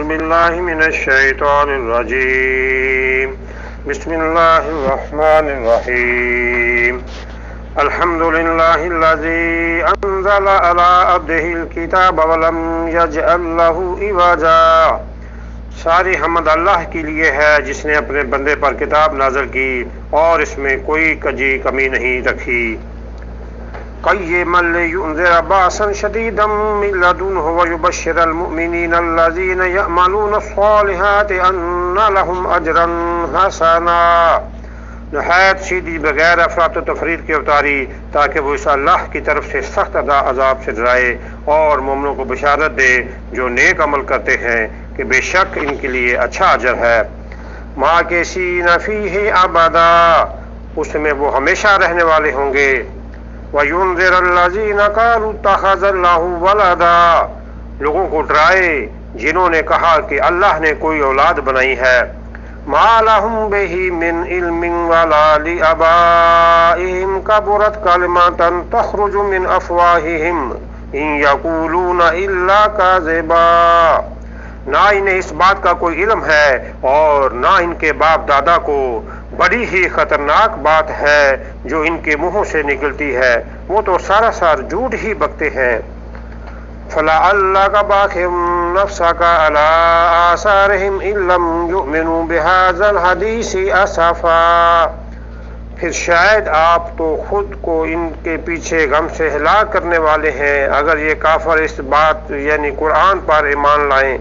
بالله من الشيطان الرجيم بسم الله الرحمن الرحيم الحمد لله الذي أنزل على عبده الكتاب ولم يجعل له عوجا۔ ساری حمد اللہ کے لیے ہے جس نے اپنے بندے پر کتاب نازل کی اور اس میں کوئی کمی نہیں رکھی۔ قیما لینذر باسا شدیدا من لدنہ ویبشر المؤمنین الذین یعملون الصالحات ان لهم اجرا حسنا۔ نہایت سیدھی بغیر افراط و تفرید کے اتاری تاکہ وہ اس اللہ کی طرف سے سخت عذاب سے ڈرائے اور مومنوں کو بشارت دے جو نیک عمل کرتے ہیں کہ بے شک ان کے لیے اچھا اجر ہے۔ ماکثین فیہ ابدا، اس میں وہ ہمیشہ رہنے والے ہوں گے۔ وَيُنذِرَ الَّذِينَ قَالُوا اتَّخَذَ اللَّهُ وَلَدًا، لوگوں کو ڈرائے جنہوں نے کہا کہ اللہ نے کوئی اولاد بنائی ہے۔ مَا لَهُم بِهِ مِنْ عِلْمٍ وَلَا لِآبَائِهِمْ كَبُرَتْ كَلِمَةً تَخْرُجُ مِنْ أَفْوَاهِهِمْ إِنْ يَقُولُونَ إِلَّا كَذِبًا، نہ انہیں اس بات کا کوئی علم ہے اور نہ ان کے باپ دادا کو، بڑی ہی خطرناک بات ہے جو ان کے منہوں سے نکلتی ہے، وہ تو سراسر جھوٹ ہی بکتے ہیں۔ فَلَعَلَّكَ بَاخِعٌ نَفْسَكَ عَلَىٰ آثَارِهِمْ إِن لَّمْ يُؤْمِنُوا بِهَٰذَا الْحَدِيثِ أَسَفًا، پھر شاید آپ تو خود کو ان کے پیچھے غم سے ہلاک کرنے والے ہیں اگر یہ کافر اس بات یعنی قرآن پر ایمان لائیں۔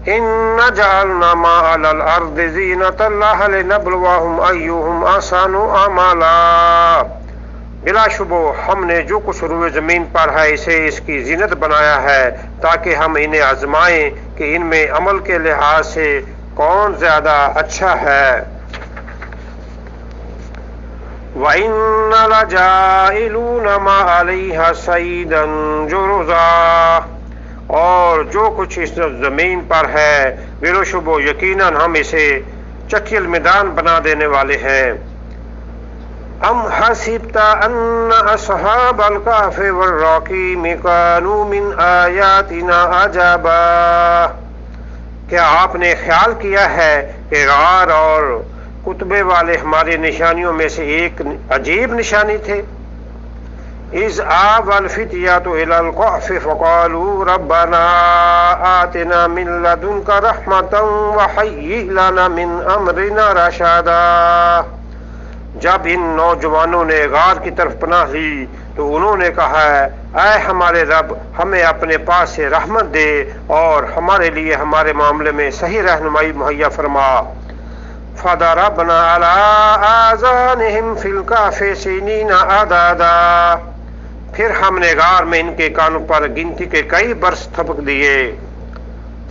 إِنَّا جَعَلْنَا مَا عَلَى الْأَرْضِ زِينَةً لَهَا لِنَبْلُوَهُمْ أَيُّهُمْ أَحْسَنُ عَمَلًا، بلا شبہ ہم نے جو کچھ روئے زمین پر ہے اسے اس کی زینت بنایا ہے تاکہ ہم انہیں آزمائیں کہ ان میں عمل کے لحاظ سے کون زیادہ اچھا ہے۔ وَإِنَّ لَجَاعِلُونَ مَا عَلَيْهَا صَعِيدًا جُرُزًا، اور جو کچھ اس زمین پر ہے بلا شبہ یقیناً ہم اسے چکیل میدان بنا دینے والے ہیں۔ ام حسبت ان اصحاب الکہف والرقیم كانوا من آیاتنا عجبا، کیا آپ نے خیال کیا ہے کہ غار اور کتبے والے ہماری نشانیوں میں سے ایک عجیب نشانی تھے؟ اذ آوى الفتية إلى الكهف فقالوا ربنا آتنا من لدنك رحمة وهيئ لنا من أمرنا رشدا، جب ان نوجوانوں نے غار کی طرف پناہ لی تو انہوں نے کہا اے ہمارے رب ہمیں اپنے پاس سے رحمت دے اور ہمارے لیے ہمارے معاملے میں صحیح رہنمائی مہیا فرما۔ فضربنا على آذانهم في الكهف سنين عددا، پھر ہم نے غار میں ان کے کانوں پر گنتی کے کئی برس تھپک دیے۔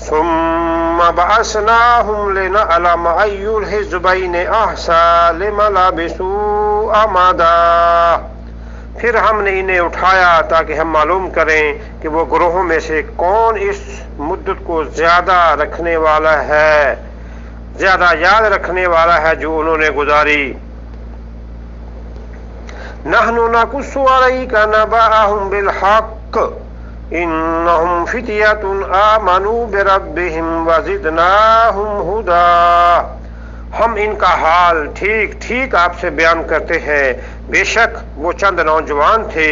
ثم بعثناهم لنعلم أي الحزبين أحصى لما لبثوا أمدا، پھر ہم نے انہیں اٹھایا تاکہ ہم معلوم کریں کہ وہ گروہوں میں سے کون اس مدت کو زیادہ رکھنے والا ہے، زیادہ یاد رکھنے والا ہے جو انہوں نے گزاری۔ نحن نقص عليك نبأهم بالحق انهم فتية آمنوا بربهم وزدناهم هدى، ہم ان کا حال ٹھیک ٹھیک آپ سے بیان کرتے ہیں، بے شک وہ چند نوجوان تھے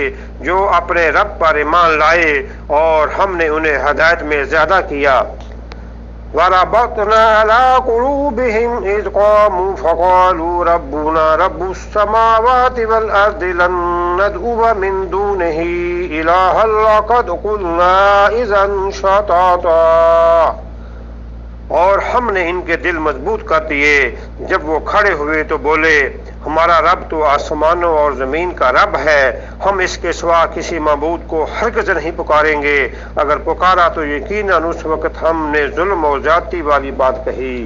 جو اپنے رب پر ایمان لائے اور ہم نے انہیں ہدایت میں زیادہ کیا۔ وَرَبَطْنَا عَلَىٰ قُلُوبِهِمْ إِذْ قَامُوا فَقَالُوا رَبُّنَا رَبُّ السَّمَاوَاتِ وَالْأَرْضِ لَن نَّدْعُوَ مِن دُونِهِ إِلَٰهًا لَّقَدْ قُلْنَا إِذًا شَطَطًا، اور ہم نے ان کے دل مضبوط کر دیے، جب وہ کھڑے ہوئے تو بولے ہمارا رب تو آسمانوں اور زمین کا رب ہے، ہم اس کے سوا کسی معبود کو ہرگز نہیں پکاریں گے، اگر پکارا تو یقیناً اس وقت ہم نے ظلم اور زیادتی والی بات کہی۔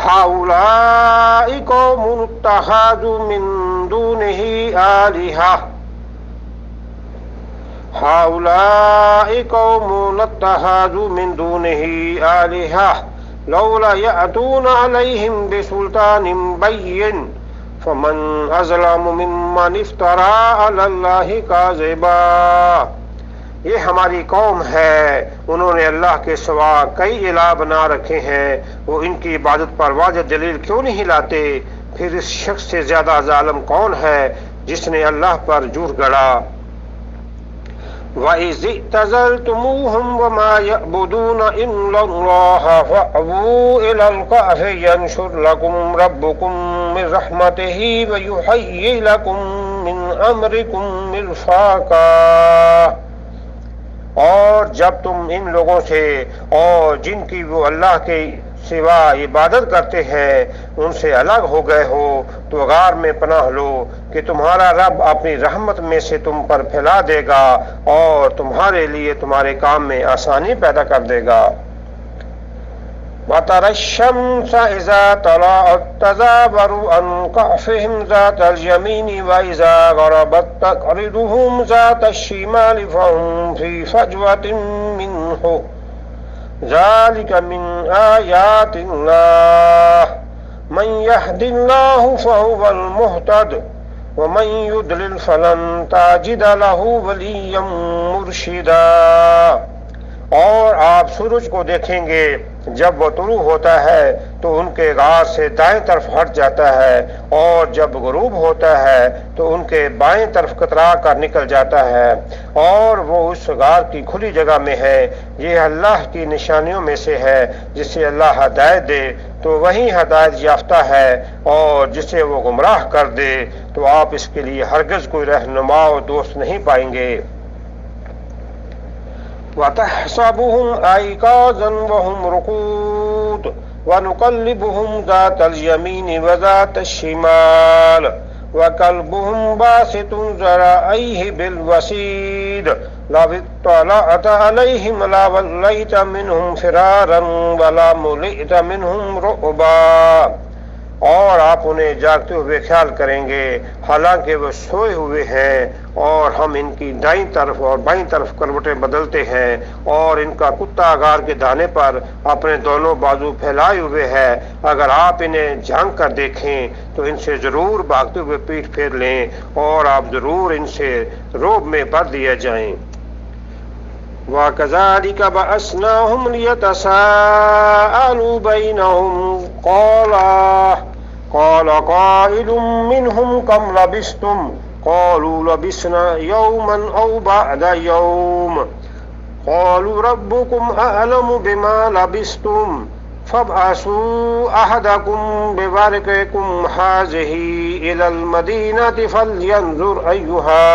هؤلاء قوم اتخذوا من دونه آلهة هؤلاء قوم اتخذوا من دونه آلهة لولا يأتون عليهم بسلطان بين فمن أظلم ممن افترى على الله كاذبا، یہ ہماری قوم ہے، انہوں نے اللہ کے سوا کئی الہ بنا رکھے ہیں، وہ ان کی عبادت پر واضح دلیل کیوں نہیں لاتے؟ پھر اس شخص سے زیادہ ظالم کون ہے جس نے اللہ پر جھوٹ گڑا؟ وَإِذِ اعْتَزَلْتُمُوهُمْ وَمَا يَعْبُدُونَ إِلَّا اللَّهَ فَأْوُوا إِلَى الْكَهْفِ يَنشُرْ لَكُمْ رَبُّكُم مِّن رَّحْمَتِهِ وَيُهَيِّئْ لَكُم مِّنْ أَمْرِكُم مِّرْفَاقًا۔ اور جب تم ان لوگوں سے اور جن کی وہ اللہ کے سوا عبادت کرتے ہیں ان سے الگ ہو گئے ہو تو غار میں پناہ لو کہ تمہارا رب اپنی رحمت میں سے تم پر پھیلا دے گا اور تمہارے لیے تمہارے کام میں آسانی پیدا کر دے گا۔ وَتَرَى الشَّمْسَ إِذَا طَلَعَتْ تَزَاوَرُ عَنْ كَهْفِهِمْ ذَاتَ الْيَمِينِ وَإِذَا غَرَبَتْ تَقْرِضُهُمْ ذَاتَ الشِّمَالِ فَهُمْ فِي فَجْوَةٍ مِّنْهُ ذَلِكَ مِنْ آيَاتِ اللَّهِ مَنْ يَهْدِ اللَّهُ فَهُوَ الْمُهْتَدِ وَمَنْ يُضْلِلْ فَلَنْ تَجِدَ لَهُ وَلِيًّا مُرْشِدًا۔ اور آپ سورج کو دیکھیں گے جب وہ طلوع ہوتا ہے تو ان کے غار سے دائیں طرف ہٹ جاتا ہے اور جب غروب ہوتا ہے تو ان کے بائیں طرف کترا کر نکل جاتا ہے اور وہ اس غار کی کھلی جگہ میں ہے۔ یہ اللہ کی نشانیوں میں سے ہے، جسے اللہ ہدایت دے تو وہی ہدایت یافتہ ہے اور جسے وہ گمراہ کر دے تو آپ اس کے لیے ہرگز کوئی رہنما و دوست نہیں پائیں گے۔ وَتَحْسَبُهُمْ أَيْقَاظًا وَهُمْ رُقُودٌ وَنُقَلِّبُهُمْ ذَاتَ الْيَمِينِ وَذَاتَ الشِّمَالِ وَكَلْبُهُمْ بَاسِطٌ ذِرَاعَيْهِ بِالْوَسِيدِ لَوِ اطَّلَعْتَ عَلَيْهِمْ لَوَلَّيْتَ مِنْهُمْ فِرَارًا وَلَمُلِئْتَ مِنْهُمْ رُعْبًا۔ اور آپ انہیں جاگتے ہوئے خیال کریں گے حالانکہ وہ سوئے ہوئے ہیں، اور ہم ان کی دائیں طرف اور بائیں طرف کروٹیں بدلتے ہیں، اور ان کا کتا غار کے دانے پر اپنے دونوں بازو پھیلائے ہوئے ہے۔ اگر آپ انہیں جھانک کر دیکھیں تو ان سے ضرور بھاگتے ہوئے پیٹھ پھیر لیں اور آپ ضرور ان سے رعب میں بھر دیے جائیں۔ وَكَذَلِكَ بَعَثْنَاهُمْ لِيَتَسَاءَلُوا بَيْنَهُمْ قَالَ قَائِلٌ مِّنْهُمْ كَمْ لَبِثْتُمْ قَالُوا لَبِثْنَا يَوْمًا أَوْ بَعْضَ يَوْمٍ قَالُوا رَبُّكُمْ أَعْلَمُ بِمَا لَبِثْتُمْ فَابْعَثُوا أَحَدَكُمْ بِوَرِقِكُمْ هَٰذِهِ إِلَى الْمَدِينَةِ فَلْيَنظُرْ أَيُّهَا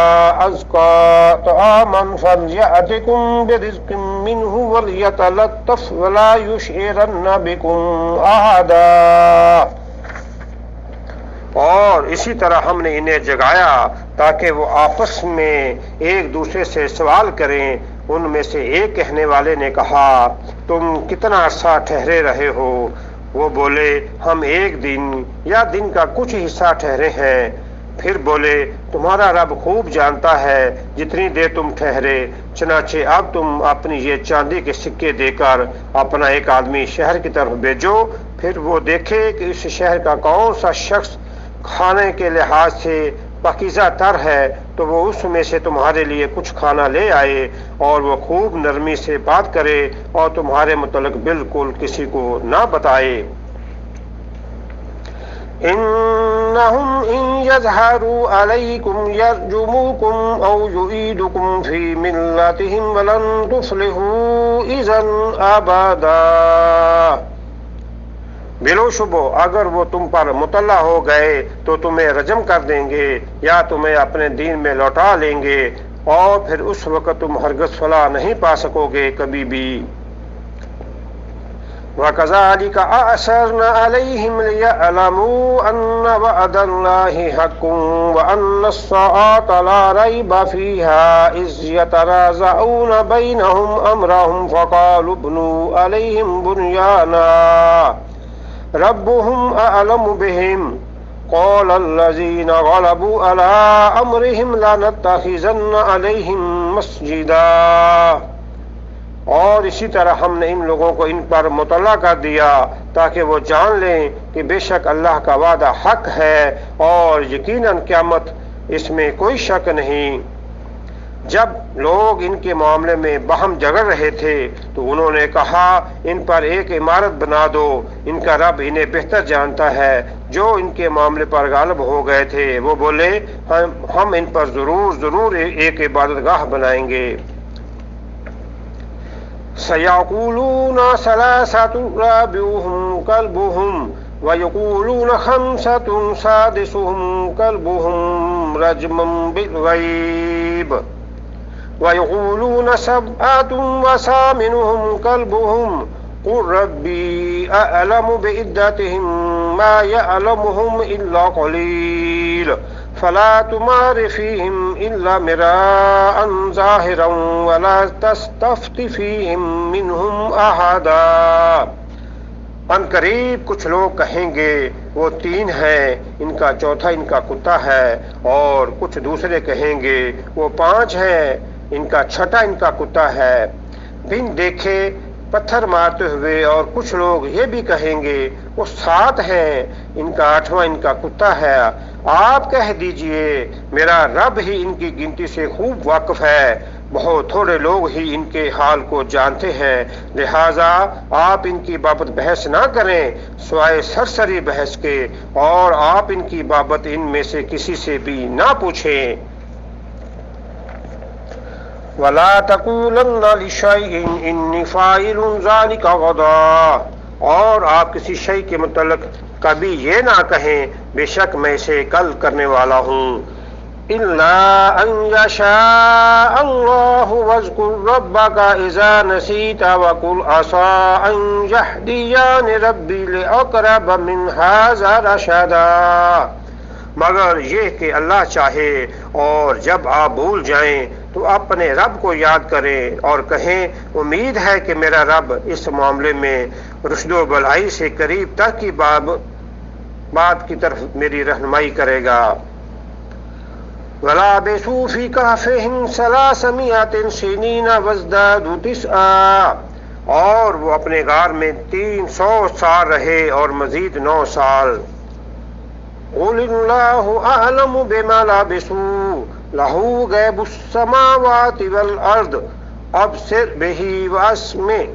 أَزْكَىٰ طَعَامًا فَلْيَأْتِكُمْ بِرِزْقٍ مِّنْهُ وَلْيَتَلَطَّفْ وَلَا يُشْعِرَنَّ بِكُمْ أَحَدًا۔ اور اسی طرح ہم نے انہیں جگایا تاکہ وہ آپس میں ایک دوسرے سے سوال کریں۔ ان میں سے ایک کہنے والے نے کہا، تم کتنا عرصہ ٹھہرے رہے ہو؟ وہ بولے، ہم ایک دن یا دن کا کچھ حصہ ٹھہرے ہیں۔ پھر بولے، تمہارا رب خوب جانتا ہے جتنی دیر تم ٹھہرے، چنانچہ اب تم اپنی یہ چاندی کے سکے دے کر اپنا ایک آدمی شہر کی طرف بھیجو، پھر وہ دیکھے کہ اس شہر کا کون سا شخص کھانے کے لحاظ سے پاکیزہ تر ہے تو وہ اس میں سے تمہارے لیے کچھ کھانا لے آئے، اور وہ خوب نرمی سے بات کرے اور تمہارے متعلق بالکل کسی کو نہ بتائے۔ انہم ان یظہروا علیکم یرجموکم او یعیدکم فی ملتہم ولن تفلحوا اذا ابدا۔ بلو شبو اگر وہ تم پر مطلع ہو گئے تو تمہیں رجم کر دیں گے یا تمہیں اپنے دین میں لوٹا لیں گے، اور پھر اس وقت تم ہرگز فلاح نہیں پا سکو گے کبھی بھی۔ وَكَذَلِكَ أَعْثَرْنَا عَلَيْهِمْ لِيَعْلَمُوا أَنَّ وَعْدَ اللَّهِ حَقٌّ وَأَنَّ السَّاعَةَ لَا رَيْبَ فِيهَا إِذْ يَتَنَازَعُونَ بَيْنَهُمْ أَمْرَهُمْ فَقَالُوا ابْنُوا عَلَيْهِمْ بُنْيَانًا ربهم أعلم بهم قال الذين غلبوا على أمرهم لنتخذن عليهم مسجدا۔ اور اسی طرح ہم نے ان لوگوں کو ان پر مطلع کر دیا تاکہ وہ جان لیں کہ بے شک اللہ کا وعدہ حق ہے اور یقیناً قیامت اس میں کوئی شک نہیں۔ جب لوگ ان کے معاملے میں باہم جھگڑ رہے تھے تو انہوں نے کہا ان پر ایک عمارت بنا دو، ان کا رب انہیں بہتر جانتا ہے۔ جو ان کے معاملے پر غالب ہو گئے تھے وہ بولے ہم ان پر ضرور ایک عبادت گاہ بنائیں گے۔ سَيَقُولُونَ ثَلَاثَةٌ رَابِعُهُمْ كَلْبُهُمْ وَيَقُولُونَ خَمْسَةٌ سَادِسُهُمْ كَلْبُهُمْ رَجْمًا بِالْغَيْبِ وَيَقُولُونَ سَبْعَةٌ وَثَامِنُهُمْ كَلْبُهُمْ قُل رَّبِّي أَعْلَمُ بِعِدَّتِهِم مَّا يَعْلَمُهُمْ إِلَّا قَلِيلٌ فلا تمار فيهم إلا مراء ظاهرا ولا تستفت فيهم منهم أحدا۔ ان قریب کچھ لوگ کہیں گے وہ 3 ہیں، ان کا چوتھا ان کا کتا ہے، اور کچھ دوسرے کہیں گے وہ 5 ہیں، ان کا چھٹا ان کا کتا ہے، بن دیکھے پتھر مارتے ہوئے۔ اور کچھ لوگ یہ بھی کہیں گے وہ 7 ہیں، ان کا 8واں ان کا کتا ہے۔ آپ کہہ دیجئے میرا رب ہی ان کی گنتی سے خوب واقف ہے، بہت تھوڑے لوگ ہی ان کے حال کو جانتے ہیں، لہذا آپ ان کی بابت بحث نہ کریں سوائے سرسری بحث کے، اور آپ ان کی بابت ان میں سے کسی سے بھی نہ پوچھیں۔ وَلَا تَقُولَنَّ لِشَيْءٍ إِنِّي فَاعِلٌ ذَلِكَ غَدًا، اور آپ کسی شے کے متعلق کبھی یہ نہ کہیں بے شک میں اسے کل کرنے والا ہوں، إِلَّا أَن يَشَاءَ اللَّهُ وَاذْكُر رَّبَّكَ إِذَا نَسِيتَ وَقُلْ عَسَىٰ أَن يَهْدِيَنِ رَبِّي لِأَقْرَبَ مِنْ هَٰذَا رَشَدًا، مگر یہ کہ اللہ چاہے اور جب آپ بھول جائیں تو اپنے رب کو یاد کریں اور کہیں امید ہے کہ میرا رب اس معاملے میں رشد و بھلائی سے قریب تک کی بات کی طرف میری رہنمائی کرے گا۔ وَلَبِثُوا فِي كَهْفِهِمْ 300 سِنِينَ وَازْدَادُوا 9، اور وہ اپنے غار میں 300 سال رہے اور مزید 9 سال۔ قُلِ اللَّهُ أَعْلَمُ بِمَا لَبِثُوا لَهُ غَيْبُ السَّمَاوَاتِ وَالْأَرْضِ أَبْصِرْ بِهِ وَأَسْمِعْ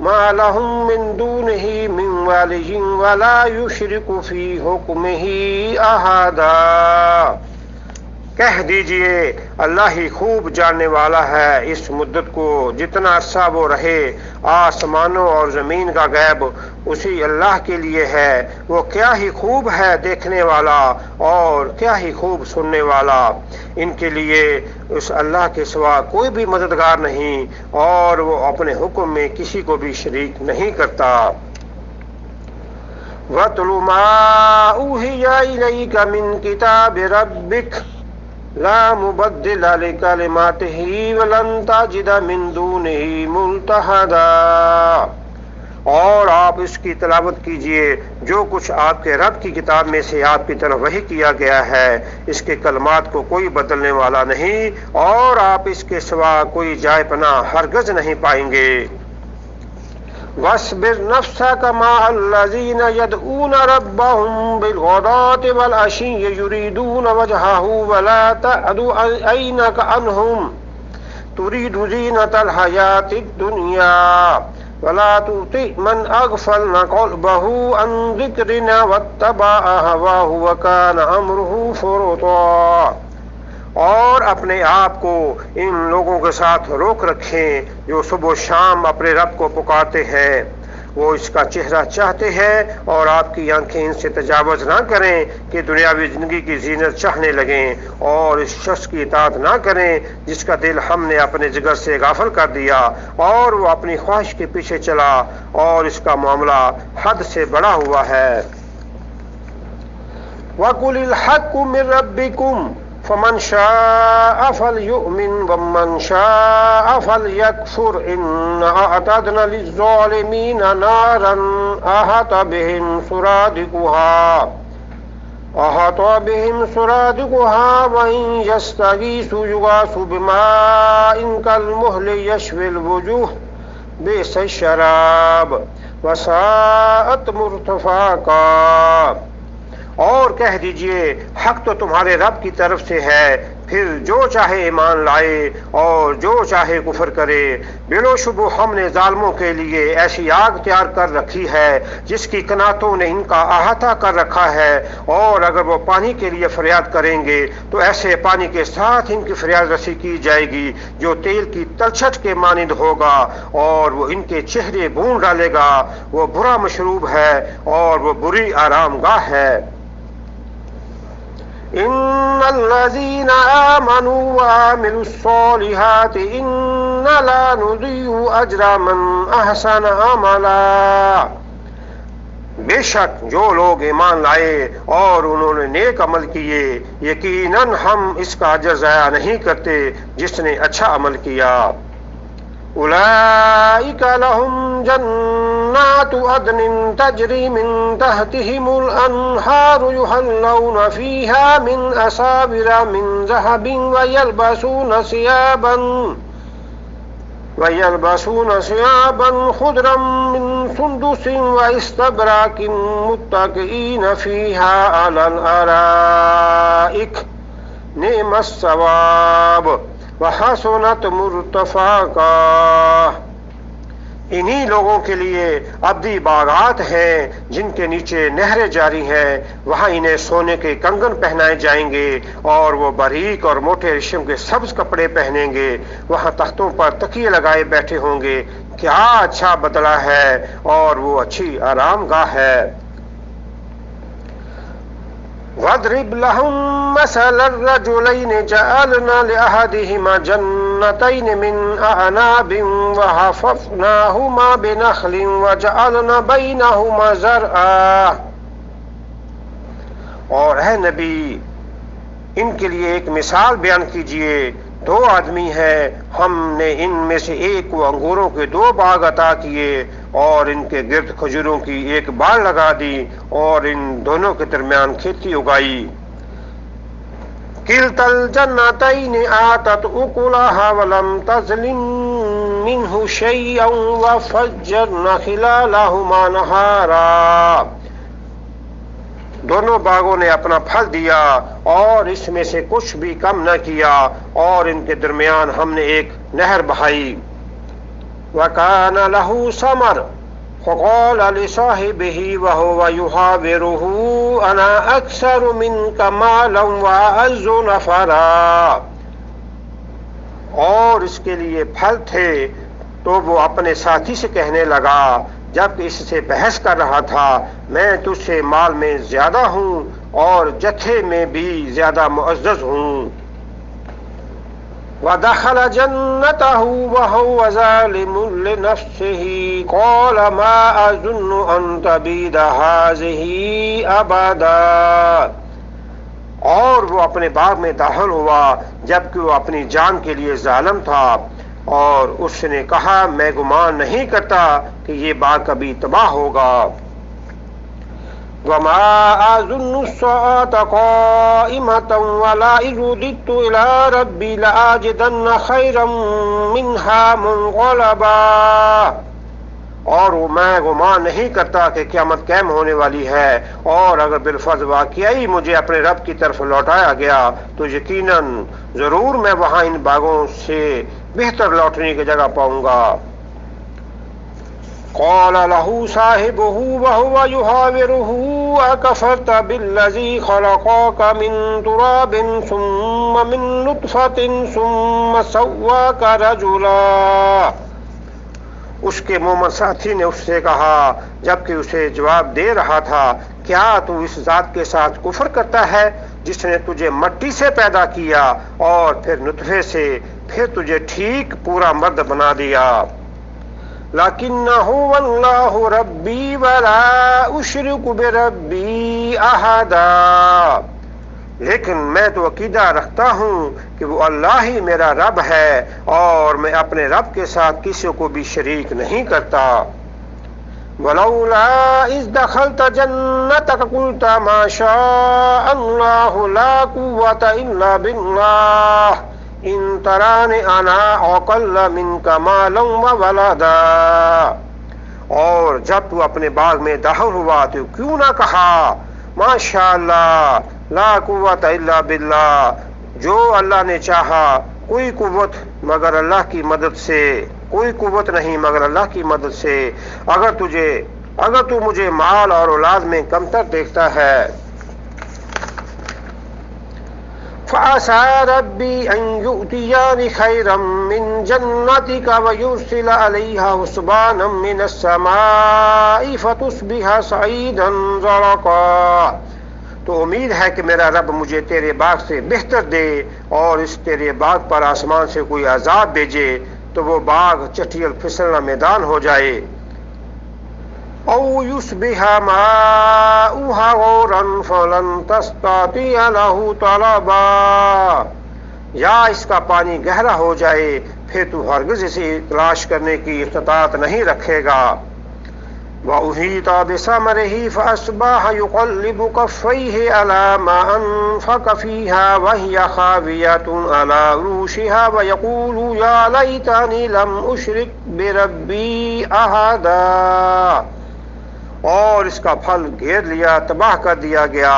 مَا لَهُم مِّن دُونِهِ مِّن وَلِيٍّ وَلَا يُشْرِكُ فِي حُكْمِهِ أَحَدًا۔ کہہ دیجئے اللہ ہی خوب جاننے والا ہے اس مدت کو جتنا عرصہ وہ رہے، آسمانوں اور زمین کا غیب اسی اللہ کے لیے ہے، وہ کیا ہی خوب ہے دیکھنے والا اور کیا ہی خوب سننے والا۔ ان کے لیے اس اللہ کے سوا کوئی بھی مددگار نہیں، اور وہ اپنے حکم میں کسی کو بھی شریک نہیں کرتا۔ وَاتْلُ مَا أُوحِيَ إِلَيْكَ مِن كِتَابِ رَبِّكَ لا مبدل لکلماتہ ولن تجد من دونہ ملتحدا، اور آپ اس کی تلاوت کیجئے جو کچھ آپ کے رب کی کتاب میں سے آپ کی طرف وحی کیا گیا ہے، اس کے کلمات کو کوئی بدلنے والا نہیں، اور آپ اس کے سوا کوئی جائے پناہ ہرگز نہیں پائیں گے۔ وَاصْبِرْ نَفْسَكَ مَعَ الَّذِينَ يَدْعُونَ رَبَّهُم بِالْغَدَاةِ وَالْعَشِيِّ يُرِيدُونَ وَجْهَهُ وَلَا تَعْدُ عَيْنَكَ عَنْهُمْ تُرِيدُ زِينَةَ الْحَيَاةِ الدُّنْيَا وَلَا تُطِعْ مَنْ أَغْفَلْنَا قَلْبَهُ عَنْ ذِكْرِنَا وَاتَّبَعَ هَوَاهُ وَكَانَ أَمْرُهُ فُرُطًا، اور اپنے آپ کو ان لوگوں کے ساتھ روک رکھیں جو صبح و شام اپنے رب کو پکارتے ہیں، وہ اس کا چہرہ چاہتے ہیں، اور آپ کی آنکھیں ان سے تجاوز نہ کریں کہ دنیاوی زندگی کی زینت چاہنے لگیں، اور اس شخص کی اطاعت نہ کریں جس کا دل ہم نے اپنے جگر سے غافل کر دیا اور وہ اپنی خواہش کے پیچھے چلا، اور اس کا معاملہ حد سے بڑا ہوا ہے۔ وَقُلِ الْحَقُّ مِن رَّبِّكُمْ فَمَن شَاءَ فَلْيُؤْمِنْ وَمَن شَاءَ فَلْيَكْفُرْ إِنَّا أَعْتَدْنَا لِلظَّالِمِينَ نَارًا أَحَاطَ بِهِمْ سُرَادِقُهَا وَإِن يَسْتَغِيثُوا يُغَاثُوا بِمَاءٍ كَالْمُهْلِ يَشْوِي الْوُجُوهَ بِئْسَ الشَّرَابُ وَسَاءَتْ مُرْتَفَقًا، اور کہہ دیجئے حق تو تمہارے رب کی طرف سے ہے، پھر جو چاہے ایمان لائے اور جو چاہے کفر کرے۔ بلا شبہ ہم نے ظالموں کے لیے ایسی آگ تیار کر رکھی ہے جس کی قناتوں نے ان کا احاطہ کر رکھا ہے، اور اگر وہ پانی کے لیے فریاد کریں گے تو ایسے پانی کے ساتھ ان کی فریاد رسی کی جائے گی جو تیل کی تلچھٹ کے مانند ہوگا، اور وہ ان کے چہرے بھون ڈالے گا۔ وہ برا مشروب ہے اور وہ بری آرام گاہ ہے۔ ان الذين آمنوا وعملوا الصالحات ان لا نضيع اجر من احسن عملا۔ بے شک جو لوگ ایمان لائے اور انہوں نے نیک عمل کیے، یقیناً ہم اس کا اجر ضائع نہیں کرتے جس نے اچھا عمل کیا۔ اولئک لهم جنات عدن تجری من تحتهم الانہار یحلون فیہا من اساور من ذہب ویلبسون ثیابا خضرا من سندس واستبرق متکئین فیہا علی الارائک نعم الثواب وحسنت مرتفقا۔ انہی لوگوں کے لیے ابدی باغات ہیں جن کے نیچے نہریں جاری ہیں، وہاں انہیں سونے کے کنگن پہنائے جائیں گے اور وہ باریک اور موٹے ریشم کے سبز کپڑے پہنیں گے، وہاں تختوں پر تکیے لگائے بیٹھے ہوں گے۔ کیا اچھا بدلہ ہے اور وہ اچھی آرام گاہ ہے۔ وَاضْرِبْ لَهُم مَّثَلَ الرَّجُلَيْنِ جَعَلْنَا لِأَحَدِهِمَا جَنَّتَيْنِ مِنْ أَعْنَابٍ وَحَفَفْنَاهُمَا بِنَخْلٍ وَجَعَلْنَا بَيْنَهُمَا زَرْعًا۔ اور اے نبی ان کے لیے ایک مثال بیان کیجئے، دو آدمی ہیں، ہم نے ان میں سے ایک کو انگوروں کے 2 باغ عطا کیے اور ان کے گرد کھجوروں کی ایک بال لگا دی اور ان دونوں کے درمیان کھیتی اگائی۔ کلتا الجنتین آتت اکلها ولم تظلم منه شیئا وفجرنا خلالهما نہارا۔ دونوں باغوں نے اپنا پھل دیا اور اس میں سے کچھ بھی کم نہ کیا، اور ان کے درمیان ہم نے ایک نہر بہائی۔ وَكَانَ لَهُ ثَمَرٌ فَقَالَ لِصَاحِبِهِ وَهُوَ يُحَاوِرُهُ أَنَا أَكْثَرُ مِنْكَ مَالًا وَأَعَزُّ نَفَرًا۔ اور اس کے لیے پھل تھے تو وہ اپنے ساتھی سے کہنے لگا جبکہ اس سے بحث کر رہا تھا، میں تجھ سے مال میں زیادہ ہوں اور جتھے میں بھی زیادہ معزز ہوں۔ وَدَخَلَ جَنَّتَهُ وَهُوَ ظَالِمٌ لِنَفْسِهِ قَالَ مَا أَظُنُّ أَن تَبِيدَ هَٰذِهِ أَبَدًا۔ اور وہ اپنے باغ میں داخل ہوا جبکہ وہ اپنی جان کے لیے ظالم تھا، اور اس نے کہا میں گمان نہیں کرتا کہ یہ باغ کبھی تباہ ہوگا۔ وَمَا أَظُنُّ السَّاعَةَ قَائِمَةً وَلَئِن رُّدِدتُّ إِلَىٰ رَبِّي لَأَجِدَنَّ خَيْرًا مِّنْهَا مُنقَلَبًا۔ اور میں گمان نہیں کرتا کہ قیامت قائم ہونے والی ہے، اور اگر بالفرض واقعی مجھے اپنے رب کی طرف لوٹایا گیا تو یقیناً ضرور میں وہاں ان باغوں سے بہتر لوٹنے کی جگہ پاؤں گا۔ قال له صاحبه وهو يحاوره أكفرت بالذي خلقك من تراب ثم من نطفة ثم سواك رجلا۔ اس کے مومن ساتھی نے اس سے کہا جبکہ اسے جواب دے رہا تھا، کیا تو اس ذات کے ساتھ کفر کرتا ہے جس نے تجھے مٹی سے پیدا کیا اور پھر نطفے سے، پھر تجھے ٹھیک پورا مرد بنا دیا۔ لَكِنَّهُ وَاللَّهُ رَبِّي وَلَا أُشْرِكُ بِرَبِّي أَحَدًا۔ لیکن میں تو عقیدہ رکھتا ہوں کہ وہ اللہ ہی میرا رب ہے اور میں اپنے رب کے ساتھ کسی کو بھی شریک نہیں کرتا۔ وَلَوْلَا إِذْ دَخَلْتَ جَنَّتَكَ قُلْتَ مَا شَاءَ اللَّهُ لَا قُوَّةَ إِلَّا بِاللَّهِ إِن تَرَانِ أَنَا أَقَلَّ مِنْكَ مَالًا وَوَلَدًا۔ اور جب تو اپنے باغ میں داخل ہوا تو کیوں نہ کہا ماشاء اللہ لا قوت الا باللہ، جو اللہ نے چاہا، کوئی قوت مگر اللہ کی مدد سے، کوئی قوت نہیں مگر اللہ کی مدد سے۔ اگر تو مجھے مال اور اولاد میں کمتر دیکھتا ہے، فَعَسَىٰ رَبِّي أَن يُؤْتِيَنِ خَيْرًا مِّن جَنَّتِكَ وَيُرْسِلَ عَلَيْهَا حُسْبَانًا مِّنَ السَّمَاءِ فَتُصْبِحَ صَعِيدًا زَلَقًا۔ تو امید ہے کہ میرا رب مجھے تیرے باغ سے بہتر دے اور اس تیرے باغ پر آسمان سے کوئی عذاب بھیجے تو وہ باغ چٹیل پھسلنا میدان ہو جائے۔ او یصبح ماؤها غورا فلن تستطیع له طلبا، یا اس کا پانی گہرا ہو جائے پھر تو ہرگز اسے تلاش کرنے کی استطاعت نہیں رکھے گا۔ وَأُحِيطَ بِثَمَرِهِ فَأَصْبَحَ يُقَلِّبُ كَفَّيْهِ عَلَى مَا أَنفَقَ فِيهَا وَهِيَ خَاوِيَةٌ عَلَى عُرُوشِهَا وَيَقُولُ يَا لَيْتَنِي لَمْ أُشْرِكْ بِرَبِّي أَحَدًا، اور اس کا پھل گھیر لیا، تباہ کر دیا گیا،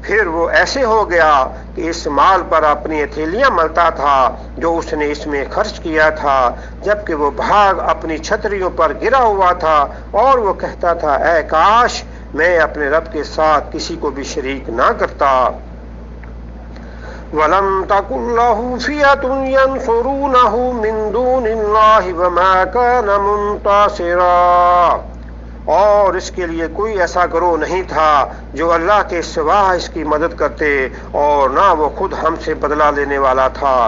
پھر وہ ایسے ہو گیا کہ اس مال پر اپنی ہتھیلیاں ملتا تھا جو اس نے اس میں خرچ کیا تھا، جبکہ وہ بھاگ اپنی چھتریوں پر گرا ہوا تھا اور وہ کہتا تھا اے کاش میں اپنے رب کے ساتھ کسی کو بھی شریک نہ کرتا۔ وَلَمْ تَكُنْ لَهُ فِئَةٌ يَنْصُرُونَهُ مِنْ دُونِ اللَّهِ وَمَا كَانَ مُنْتَصِرًا، اور اس کے لیے کوئی ایسا گروہ نہیں تھا جو اللہ کے سوا اس کی مدد کرتے اور نہ وہ خود ہم سے بدلہ لینے والا تھا۔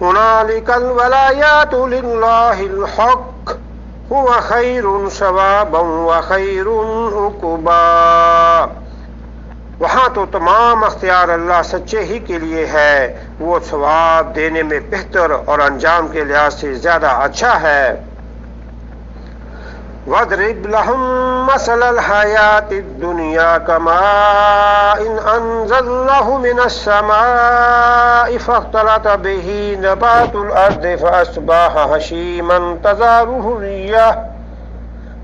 هُنَالِكَ الْوَلَایَاتُ لِلَّهِ الْحَقِّ هُوَ خَیْرٌ ثَوَابًا وَخَیْرٌ عُقْبًا، وہاں تو تمام اختیار اللہ سچے ہی کے لیے ہے، وہ ثواب دینے میں بہتر اور انجام کے لحاظ سے زیادہ اچھا ہے۔ وَاضْرِبْ لَهُم مَّثَلَ الْحَيَاةِ الدُّنْيَا كَمَاءٍ أَنزَلْنَاهُ مِنَ السَّمَاءِ فَاخْتَلَطَ بِهِ نَبَاتُ الْأَرْضِ فَأَصْبَحَ هَشِيمًا تَذَرُهُ الرِّيَاحُ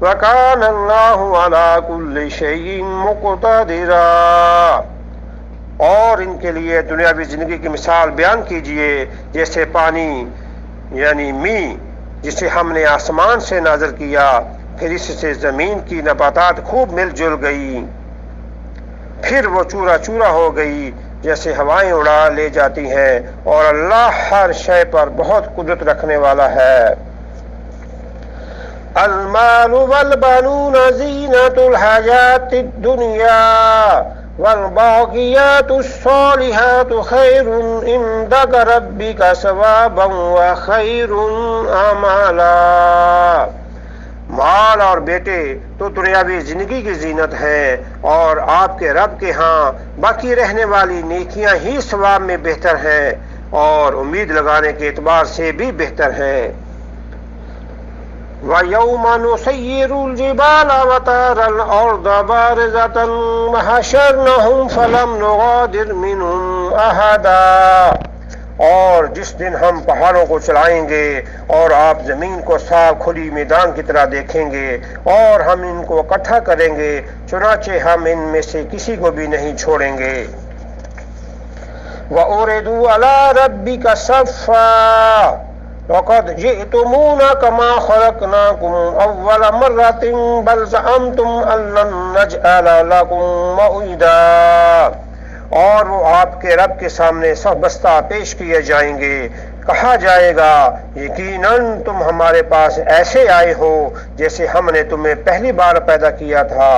وَكَانَ اللَّهُ عَلَىٰ كُلِّ شَيْءٍ مُقْتَدِرًا، اور ان کے لیے دنیاوی زندگی کی مثال بیان کیجئے جیسے پانی یعنی می جسے ہم نے آسمان سے نازل کیا، پھر اس سے زمین کی نباتات خوب مل جل گئی، پھر وہ چورا چورا ہو گئی جیسے ہوائیں اڑا لے جاتی ہیں، اور اللہ ہر شے پر بہت قدرت رکھنے والا ہے۔ المال والبنون زینۃ الحیاۃ الدنیا والباقیات الصالحات خیر عندک ربک ثوابا وخیر امالا، مال اور بیٹے تو دنیاوی زندگی کی زینت ہیں اور آپ کے رب کے ہاں باقی رہنے والی نیکیاں ہی ثواب میں بہتر ہیں اور امید لگانے کے اعتبار سے بھی بہتر ہیں۔ وَيَوْمَ نُسَيِّرُ الْجِبَالَ وَتَرَى الْأَرْضَ بَارِزَةً وَحَشَرْنَهُمْ فَلَمْ نُغَادِرْ مِنْهُمْ أَحَدًا، اور جس دن ہم پہاڑوں کو چلائیں گے اور آپ زمین کو صاف کھلی میدان کی طرح دیکھیں گے اور ہم ان کو اکٹھا کریں گے، چنانچہ ہم ان میں سے کسی کو بھی نہیں چھوڑیں گے۔ وَأُعْرِضُوا عَلَىٰ رَبِّكَ صَفًّا وَقَدْ جِئْتُمُونَا كَمَا خَلَقْنَاكُمْ أَوَّلَ مَرَّةٍ بَلْ زَعَمْتُمْ أَن لَّن نَّجْعَلَ لَكُم مَّوْعِدًا، اور وہ آپ کے رب کے سامنے صف بستہ پیش کیے جائیں گے، کہا جائے گا یقیناً تم ہمارے پاس ایسے آئے ہو جیسے ہم نے تمہیں پہلی بار پیدا کیا تھا،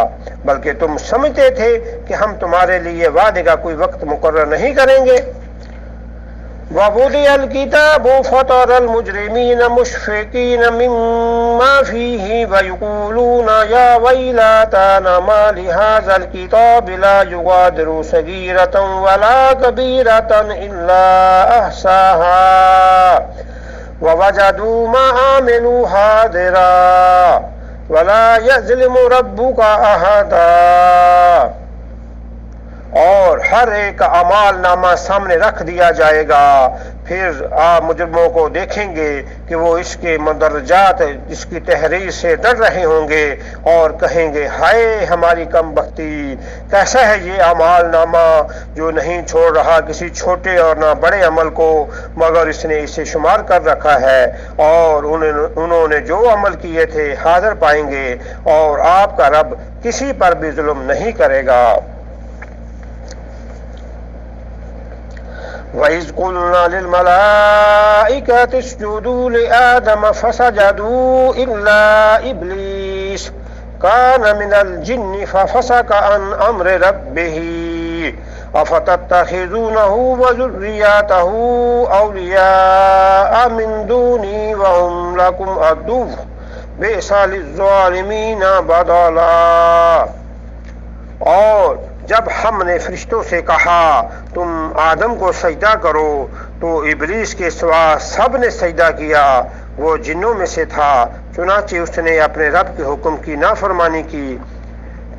بلکہ تم سمجھتے تھے کہ ہم تمہارے لیے وعدے کا کوئی وقت مقرر نہیں کریں گے۔ وَوُضِعَ الْكِتَابُ فَتَرَى الْمُجْرِمِينَ مُشْفِقِينَ مِمَّا فِيهِ وَيَقُولُونَ يَا وَيْلَتَنَا مَا لِهَٰذَا الْكِتَابِ لَا يُغَادِرُ صَغِيرَةً وَلَا كَبِيرَةً إِلَّا أَحْصَاهَا وَوَجَدُوا مَا عَمِلُوا حَاضِرًا وَلَا يَظْلِمُ رَبُّكَ أَحَدًا۔ اور ہر ایک کا اعمال نامہ سامنے رکھ دیا جائے گا۔ پھر آپ مجرموں کو دیکھیں گے کہ وہ اس کے مندرجات اس کی تحریر سے ڈر رہے ہوں گے اور کہیں گے ہائے ہماری کم بختی، کیسا ہے یہ اعمال نامہ جو نہیں چھوڑ رہا کسی چھوٹے اور نہ بڑے عمل کو، مگر اس نے اسے شمار کر رکھا ہے، اور انہوں نے جو عمل کیے تھے حاضر پائیں گے، اور آپ کا رب کسی پر بھی ظلم نہیں کرے گا۔ وَإِذْ قُلْنَا لِلْمَلَائِكَةِ اسْجُدُوا لِآدَمَ فَسَجَدُوا إِلَّا إِبْلِيسَ كَانَ مِنَ الْجِنِّ فَفَسَقَ عَنْ أَمْرِ رَبِّهِ أَفَتَتَّخِذُونَهُ وَذُرِّيَّتَهُ أَوْلِيَاءَ مِن دُونِي وَهُمْ لَكُمْ عَدُوٌّ بِئْسَ لِلظَّالِمِينَ بَدَلًا۔ اور جب ہم نے فرشتوں سے کہا تم آدم کو سجدہ کرو تو ابلیس کے سوا سب نے سجدہ کیا، وہ جنوں میں سے تھا، چنانچہ اس نے اپنے رب کے حکم کی نافرمانی کی۔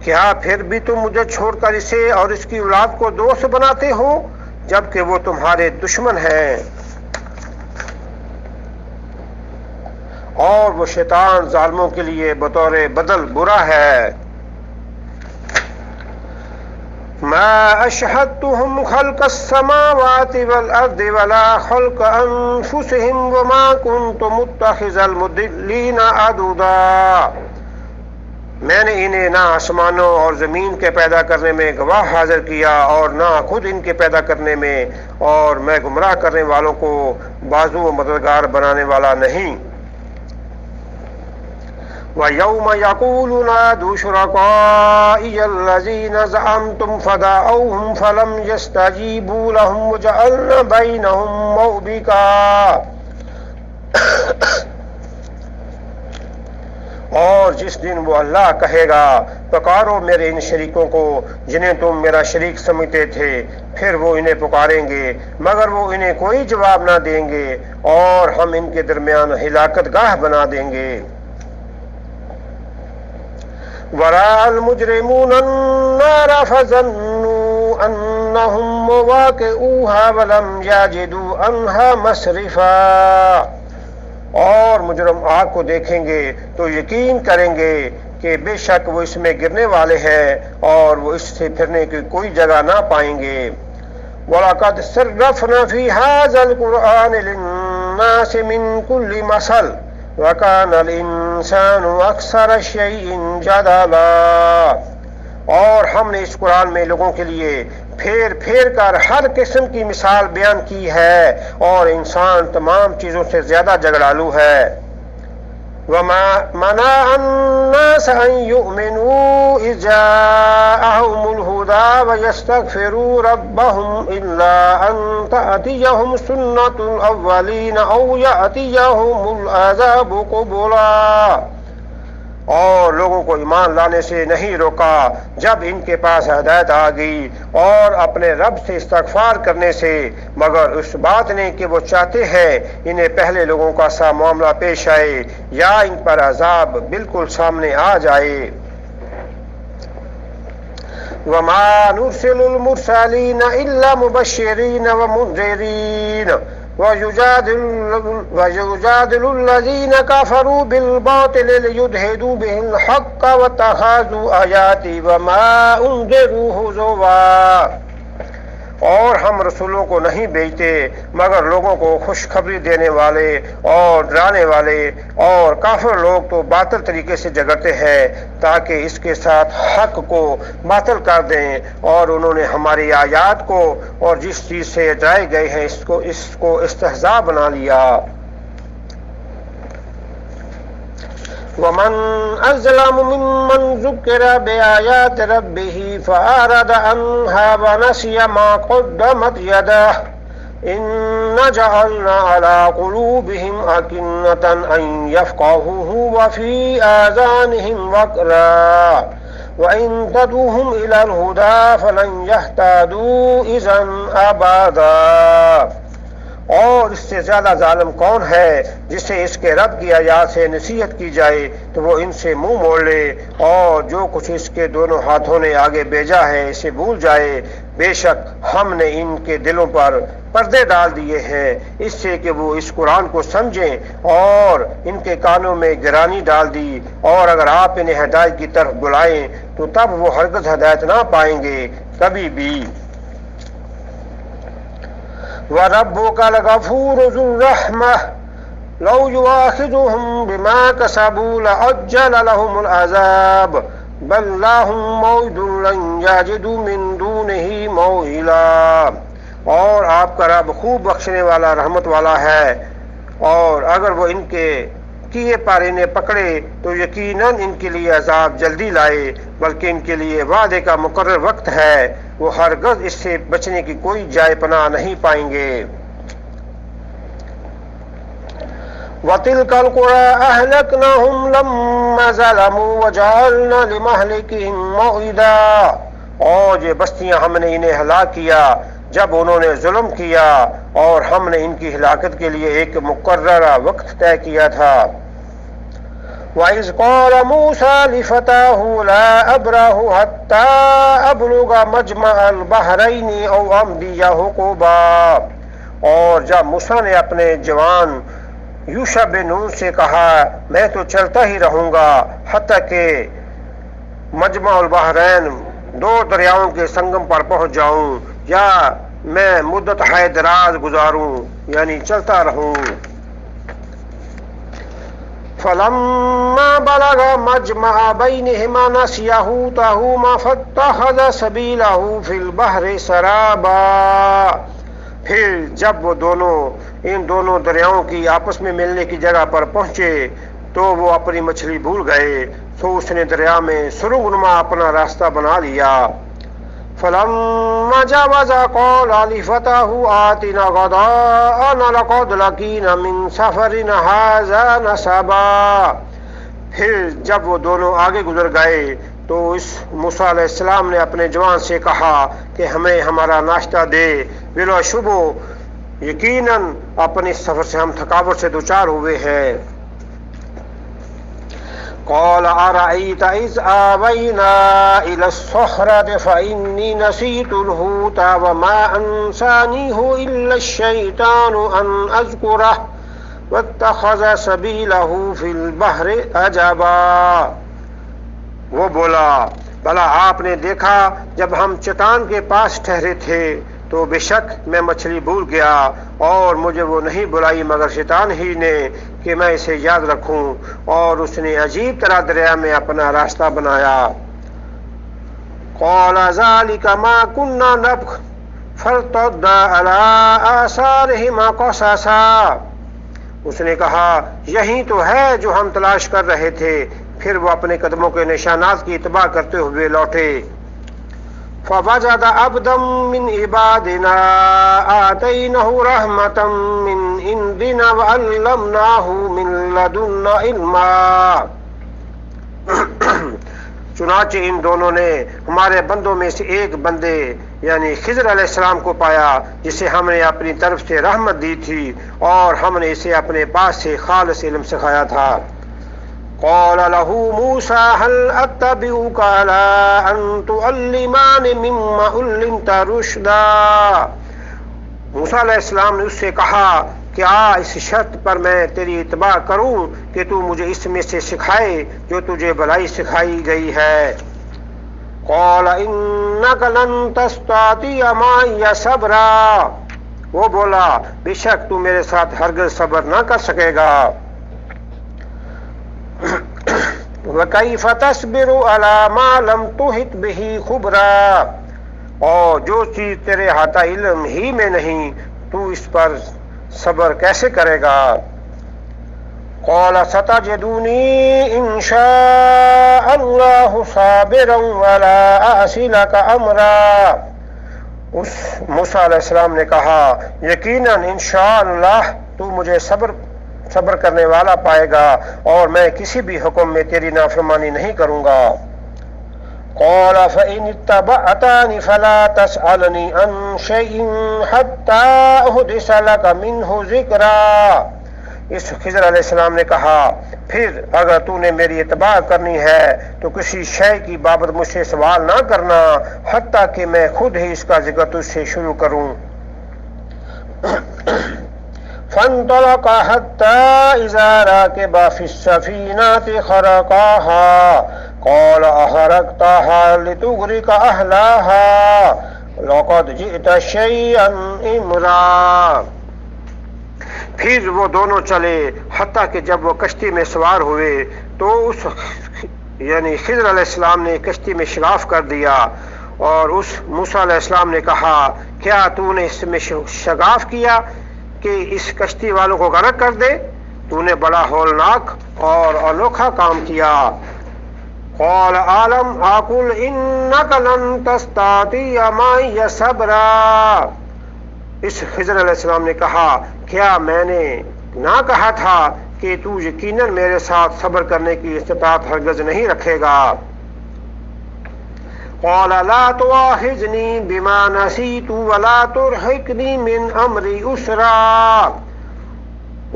کیا پھر بھی تم مجھے چھوڑ کر اسے اور اس کی اولاد کو دوست بناتے ہو جبکہ وہ تمہارے دشمن ہیں؟ اور وہ شیطان ظالموں کے لیے بطور بدل برا ہے۔ ما اشهدتهم خلق السماوات والارض ولا خلق انفسهم وما كنت متخذ المضلين عضدا۔ میں نے انہیں نہ آسمانوں اور زمین کے پیدا کرنے میں گواہ حاضر کیا اور نہ خود ان کے پیدا کرنے میں، اور میں گمراہ کرنے والوں کو بازو و مددگار بنانے والا نہیں۔ وَيَوْمَ يَقُولُ نَادُوا شُرَكَائِيَ الَّذِينَ زَعَمْتُمْ فَدَعَوْهُمْ فَلَمْ يَسْتَجِيبُوا لَهُمْ وَجَعَلْنَا بَيْنَهُمْ مَوْبِقًا۔ اور جس دن وہ اللہ کہے گا پکارو میرے ان شریکوں کو جنہیں تم میرا شریک سمجھتے تھے، پھر وہ انہیں پکاریں گے مگر وہ انہیں کوئی جواب نہ دیں گے، اور ہم ان کے درمیان ہلاکت گاہ بنا دیں گے۔ وَرَأَى الْمُجْرِمُونَ النَّارَ فَظَنُّوا أَنَّهُمْ مُوَاقِعُوهَا وَلَمْ يَجِدُوا عَنْهَا مَصْرِفًا۔ اور مجرم آگ کو دیکھیں گے تو یقین کریں گے کہ بے شک وہ اس میں گرنے والے ہیں اور وہ اس سے پھرنے کی کوئی جگہ نہ پائیں گے۔ وَلَقَدْ صَرَّفْنَا فِي هَذَا الْقُرْآنِ لِلنَّاسِ مِنْ كُلِّ مَثَلٍ وَكَانَ الْإِنسَانُ أَكْثَرَ شَيْءٍ جَدَلًا۔ اور ہم نے اس قرآن میں لوگوں کے لیے پھیر پھیر کر ہر قسم کی مثال بیان کی ہے، اور انسان تمام چیزوں سے زیادہ جھگڑالو ہے۔ وَمَا مَنَعَ النَّاسَ أَن يُؤْمِنُوا إِذْ جَاءَهُمُ الْهُدَىٰ وَيَسْتَغْفِرُوا رَبَّهُمْ إِلَّا أَن تَأْتِيَهُمْ سُنَّةُ الْأَوَّلِينَ أَوْ يَأْتِيَهُمُ الْعَذَابُ قُبُلًا۔ اور لوگوں کو ایمان لانے سے نہیں روکا جب ان کے پاس ہدایت آ گئی اور اپنے رب سے استغفار کرنے سے، مگر اس بات نے کہ وہ چاہتے ہیں انہیں پہلے لوگوں کا سا معاملہ پیش آئے یا ان پر عذاب بالکل سامنے آ جائے۔ وَمَا نُرْسِلُ الْمُرْسَلِينَ إِلَّا مُبَشِّرِينَ وَمُنذِرِينَ وَيُجَادِلُ الَّذِينَ كَفَرُوا بِالْبَاطِلِ لِيُدْحِضُوا بِهِ الْحَقَّ وَاتَّخَذُوا آيَاتِي وَمَا أُنذِرُوا هُزُوًا۔ اور ہم رسولوں کو نہیں بھیجتے مگر لوگوں کو خوشخبری دینے والے اور ڈرانے والے، اور کافر لوگ تو باطل طریقے سے جھگڑتے ہیں تاکہ اس کے ساتھ حق کو باطل کر دیں، اور انہوں نے ہماری آیات کو اور جس چیز سے ڈرائے گئے ہیں اس کو استہزاء بنا لیا۔ وَمَنْ أَظْلَمُ مِمَّنْ ذُكِّرَ بِآيَاتِ رَبِّهِ فَأَعْرَضَ عَنْهَا وَنَسِيَ مَا قَدَّمَتْ يَدَاهُ إِنَّا جَعَلْنَا عَلَى قُلُوبِهِمْ أَكِنَّةً أَنْ يَفْقَهُوهُ وَفِي آذَانِهِمْ وَقْرًا وَإِنْ تَدْعُوهُمْ إِلَى الْهُدَىٰ فَلَنْ يَهْتَدُوا إِذًا أَبَدًا۔ اور اس سے زیادہ ظالم کون ہے جسے اس کے رب کی آیات سے نصیحت کی جائے تو وہ ان سے منہ موڑ لے، اور جو کچھ اس کے دونوں ہاتھوں نے آگے بھیجا ہے اسے بھول جائے۔ بے شک ہم نے ان کے دلوں پر پردے ڈال دیے ہیں اس سے کہ وہ اس قرآن کو سمجھیں، اور ان کے کانوں میں گرانی ڈال دی، اور اگر آپ انہیں ہدایت کی طرف بلائیں تو تب وہ ہرگز ہدایت نہ پائیں گے کبھی بھی۔ وَرَبُّكَ لَغَفُورٌ ذُو الرَّحْمَةِ لَوْ يُؤَاخِذُهُم بِمَا كَسَبُوا لَعَجَّلَ لَهُمُ الْعَذَابَ بَل لَّهُم مَّوْعِدٌ لَّن يَجِدُوا مِن دُونِهِ مَوْئِلًا، اور آپ کا رب خوب بخشنے والا رحمت والا ہے، اور اگر وہ ان کے کیے پر انہیں پکڑے تو یقیناً ان کے لیے عذاب جلدی لائے، بلکہ ان کے لیے وعدے کا مقرر وقت ہے، وہ ہرگز اس سے بچنے کی کوئی جائے پناہ نہیں پائیں گے۔ وَتِلْكَ الْقُرَىٰ أَهْلَكْنَاهُمْ لَمَّا ظَلَمُوا وَجَعَلْنَا لِمَهْلِكِهِم مَّوْعِدًا، اور یہ بستیاں ہم نے انہیں ہلاک کیا جب انہوں نے ظلم کیا، اور ہم نے ان کی ہلاکت کے لیے ایک مقررہ وقت طے کیا تھا۔ وَإِذْ قَالَ مُوسَىٰ لِفَتَاهُ لَا أَبْرَحُ حَتَّىٰ أَبْلُغَ مَجْمَعَ الْبَحْرَيْنِ أَوْ أَمْضِيَ حُقُبًا، اور جب موسیٰ نے اپنے جوان یوشع بن نون سے کہا میں تو چلتا ہی رہوں گا حتیٰ کہ مجمع البحرین دو دریاؤں کے سنگم پر پہنچ جاؤں، یا میں مدت ہے دراز گزاروں یعنی چلتا رہوں۔ فَلَمَّا بَلَغَ مَجْمَعَ بَيْنِهِمَا نَسِيَ حُوتَهُمَا فَاتَّخَذَ سَبِيلَهُ فِي الْبَحْرِ سَرَابًا، پھر جب وہ دونوں ان دونوں دریاؤں کی آپس میں ملنے کی جگہ پر پہنچے تو وہ اپنی مچھلی بھول گئے، تو اس نے دریا میں سرنگ نما اپنا راستہ بنا لیا۔ فَلَمَّا جَاوَزَ قَالَ لِفَتَاهُ آتِنَا غَدَاءَنَا لَقَدْ لَقِينَا مِن سَفَرِنَا هَٰذَا نَصَبًا، پھر جب وہ دونوں آگے گزر گئے تو اس موسیٰ علیہ السلام نے اپنے جوان سے کہا کہ ہمیں ہمارا ناشتہ دے، بلا شبہ یقیناً اپنے سفر سے ہم تھکاوٹ سے دوچار ہوئے ہیں۔ قال أرأيت إذ آوينا إلى الصخرة فإني نسيت الحوت وما أنسانيه إلا الشيطان أن أذكره واتخذ سبيله في البحر عجبا، وہ بولا بھلا آپ نے دیکھا جب ہم چٹان کے پاس ٹھہرے تھے تو بے شک میں مچھلی بھول گیا، اور مجھے وہ نہیں بلائی مگر شیطان ہی نے کہ میں اسے یاد رکھوں، اور اس نے عجیب طرح دریا میں اپنا راستہ بنایا۔ قال ذلك ما كنا نبغ فارتدا على آثارهما قصصا، اس نے کہا یہی تو ہے جو ہم تلاش کر رہے تھے، پھر وہ اپنے قدموں کے نشانات کی اتباع کرتے ہوئے لوٹے۔ فوجد عبدا من عبادنا آتيناه رحمة من عندنا وعلمناه من لدنا علما، چنانچہ ان دونوں نے ہمارے بندوں میں سے ایک بندے یعنی خضر علیہ السلام کو پایا جسے ہم نے اپنی طرف سے رحمت دی تھی، اور ہم نے اسے اپنے پاس سے خالص علم سکھایا تھا۔ قال له موسى هل أتبعك على أن تعلمني مما علمت رشدا، موسیٰ علیہ السلام نے اس سے کہا کیا اس شرط پر میں تیری اتباع کروں کہ تو مجھے اس میں سے سکھائے جو تجھے بھلائی سکھائی گئی ہے۔ قال إنك لن تستطيع معي صبرا، وہ بولا بے شک تو میرے ساتھ ہرگز صبر نہ کر سکے گا۔ وَكَيْفَ تَصْبِرُ عَلَى مَا لَمْ تُحِطْ بِهِ خُبْرًا، اور جو چیز تیرے احاطہ علم ہی میں نہیں تو اس پر صبر کیسے کرے گا۔ قَالَ سَتَجِدُونِي إِن شَاءَ اللَّهُ صَابِرًا وَلَا أَعْصِي لَكَ أَمْرًا، اس موسیٰ علیہ السلام نے کہا یقیناً انشاءاللہ تو مجھے صبر کرنے والا پائے گا، اور میں کسی بھی حکم میں تیری نافرمانی نہیں کروں گا۔ قال فإن اتبعتني فلا تسألني عن شيء حتى أحدث لك منه ذكرا۔ اس خضر علیہ السلام نے کہا پھر اگر تو نے میری اتباع کرنی ہے تو کسی شے کی بابت مجھ سے سوال نہ کرنا حتیٰ کہ میں خود ہی اس کا ذکر تجھ سے شروع کروں۔ فانطلق حتى إذا ركب في السفينة خرقاها قال أخرقتها لتغرق أهلها لقد جئت شيئا إمرا۔ پھر وہ دونوں چلے حتیٰ کہ جب وہ کشتی میں سوار ہوئے تو اس یعنی خضر علیہ السلام نے کشتی میں شگاف کر دیا، اور اس موسیٰ علیہ السلام نے کہا کیا تو نے اس میں شگاف کیا کہ اس کشتی والوں کو غرق کر دے؟ تو نے بڑا ہولناک اور انوکھا کام کیا۔ قال عالم آقل انک لن تستطیع معی صبرا۔ اس خضر علیہ السلام نے کہا کیا میں نے نہ کہا تھا کہ تو یقیناً میرے ساتھ صبر کرنے کی استطاعت ہرگز نہیں رکھے گا۔ قال لا تؤاخذنی بما نسیت ولا ترهقنی من امری عسرا۔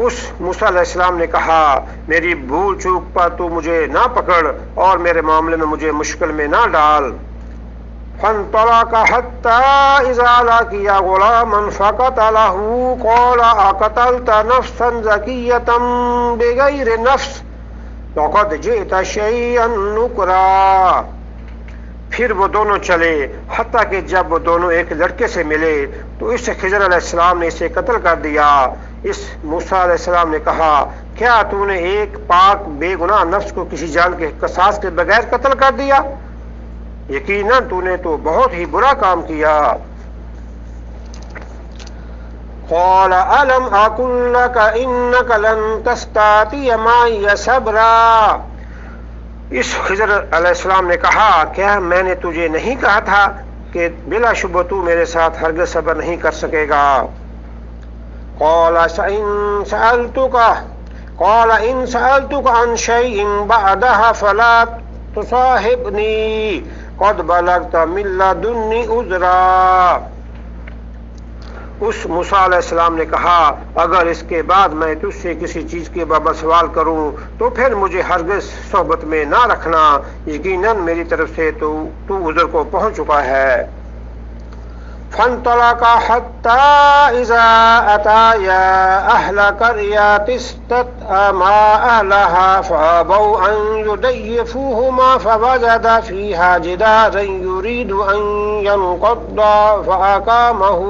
اس موسیٰ علیہ السلام نے کہا میری بھول چوک پر تو مجھے نہ پکڑ اور میرے معاملے میں مجھے مشکل میں نہ ڈال۔ فانطلق حتى إذا لقي غلاما فقتله قال أقتلت نفسا زكية بغير نفس لقد جئت شيئا نكرا۔ پھر وہ دونوں چلے حتیٰ کہ جب وہ دونوں ایک لڑکے سے ملے تو اس خضر علیہ السلام نے اسے قتل کر دیا۔ اس موسیٰ علیہ السلام نے کہا کیا تو نے ایک پاک بے گناہ نفس کو کسی جان کے قصاص کے بغیر قتل کر دیا؟ یقیناً تو نے تو بہت ہی برا کام کیا۔ قال ألم أقل لك إنك لن تستطيع معي صبرا۔ اس خضر علیہ السلام نے کہا کیا میں نے تجھے نہیں کہا تھا کہ بلا شبہ تو میرے ساتھ ہرگز صبر نہیں کر سکے گا۔ قال إن سألتك عن شيء بعدها فلا تصاحبني قد بلغت من لدني عذرا۔ اس موسیٰ علیہ السلام نے کہا اگر اس کے بعد میں تجھ سے کسی چیز کے بابت سوال کروں تو پھر مجھے ہرگز صحبت میں نہ رکھنا، یقیناً میری طرف سے تو عذر کو پہنچ چکا ہے۔ فانطلق حتى إذا أتيا أهل قرية استطعما أهلها فأبوا أن يضيفوهما فوجدا فيها جدارا يريد أن ينقض فأقامه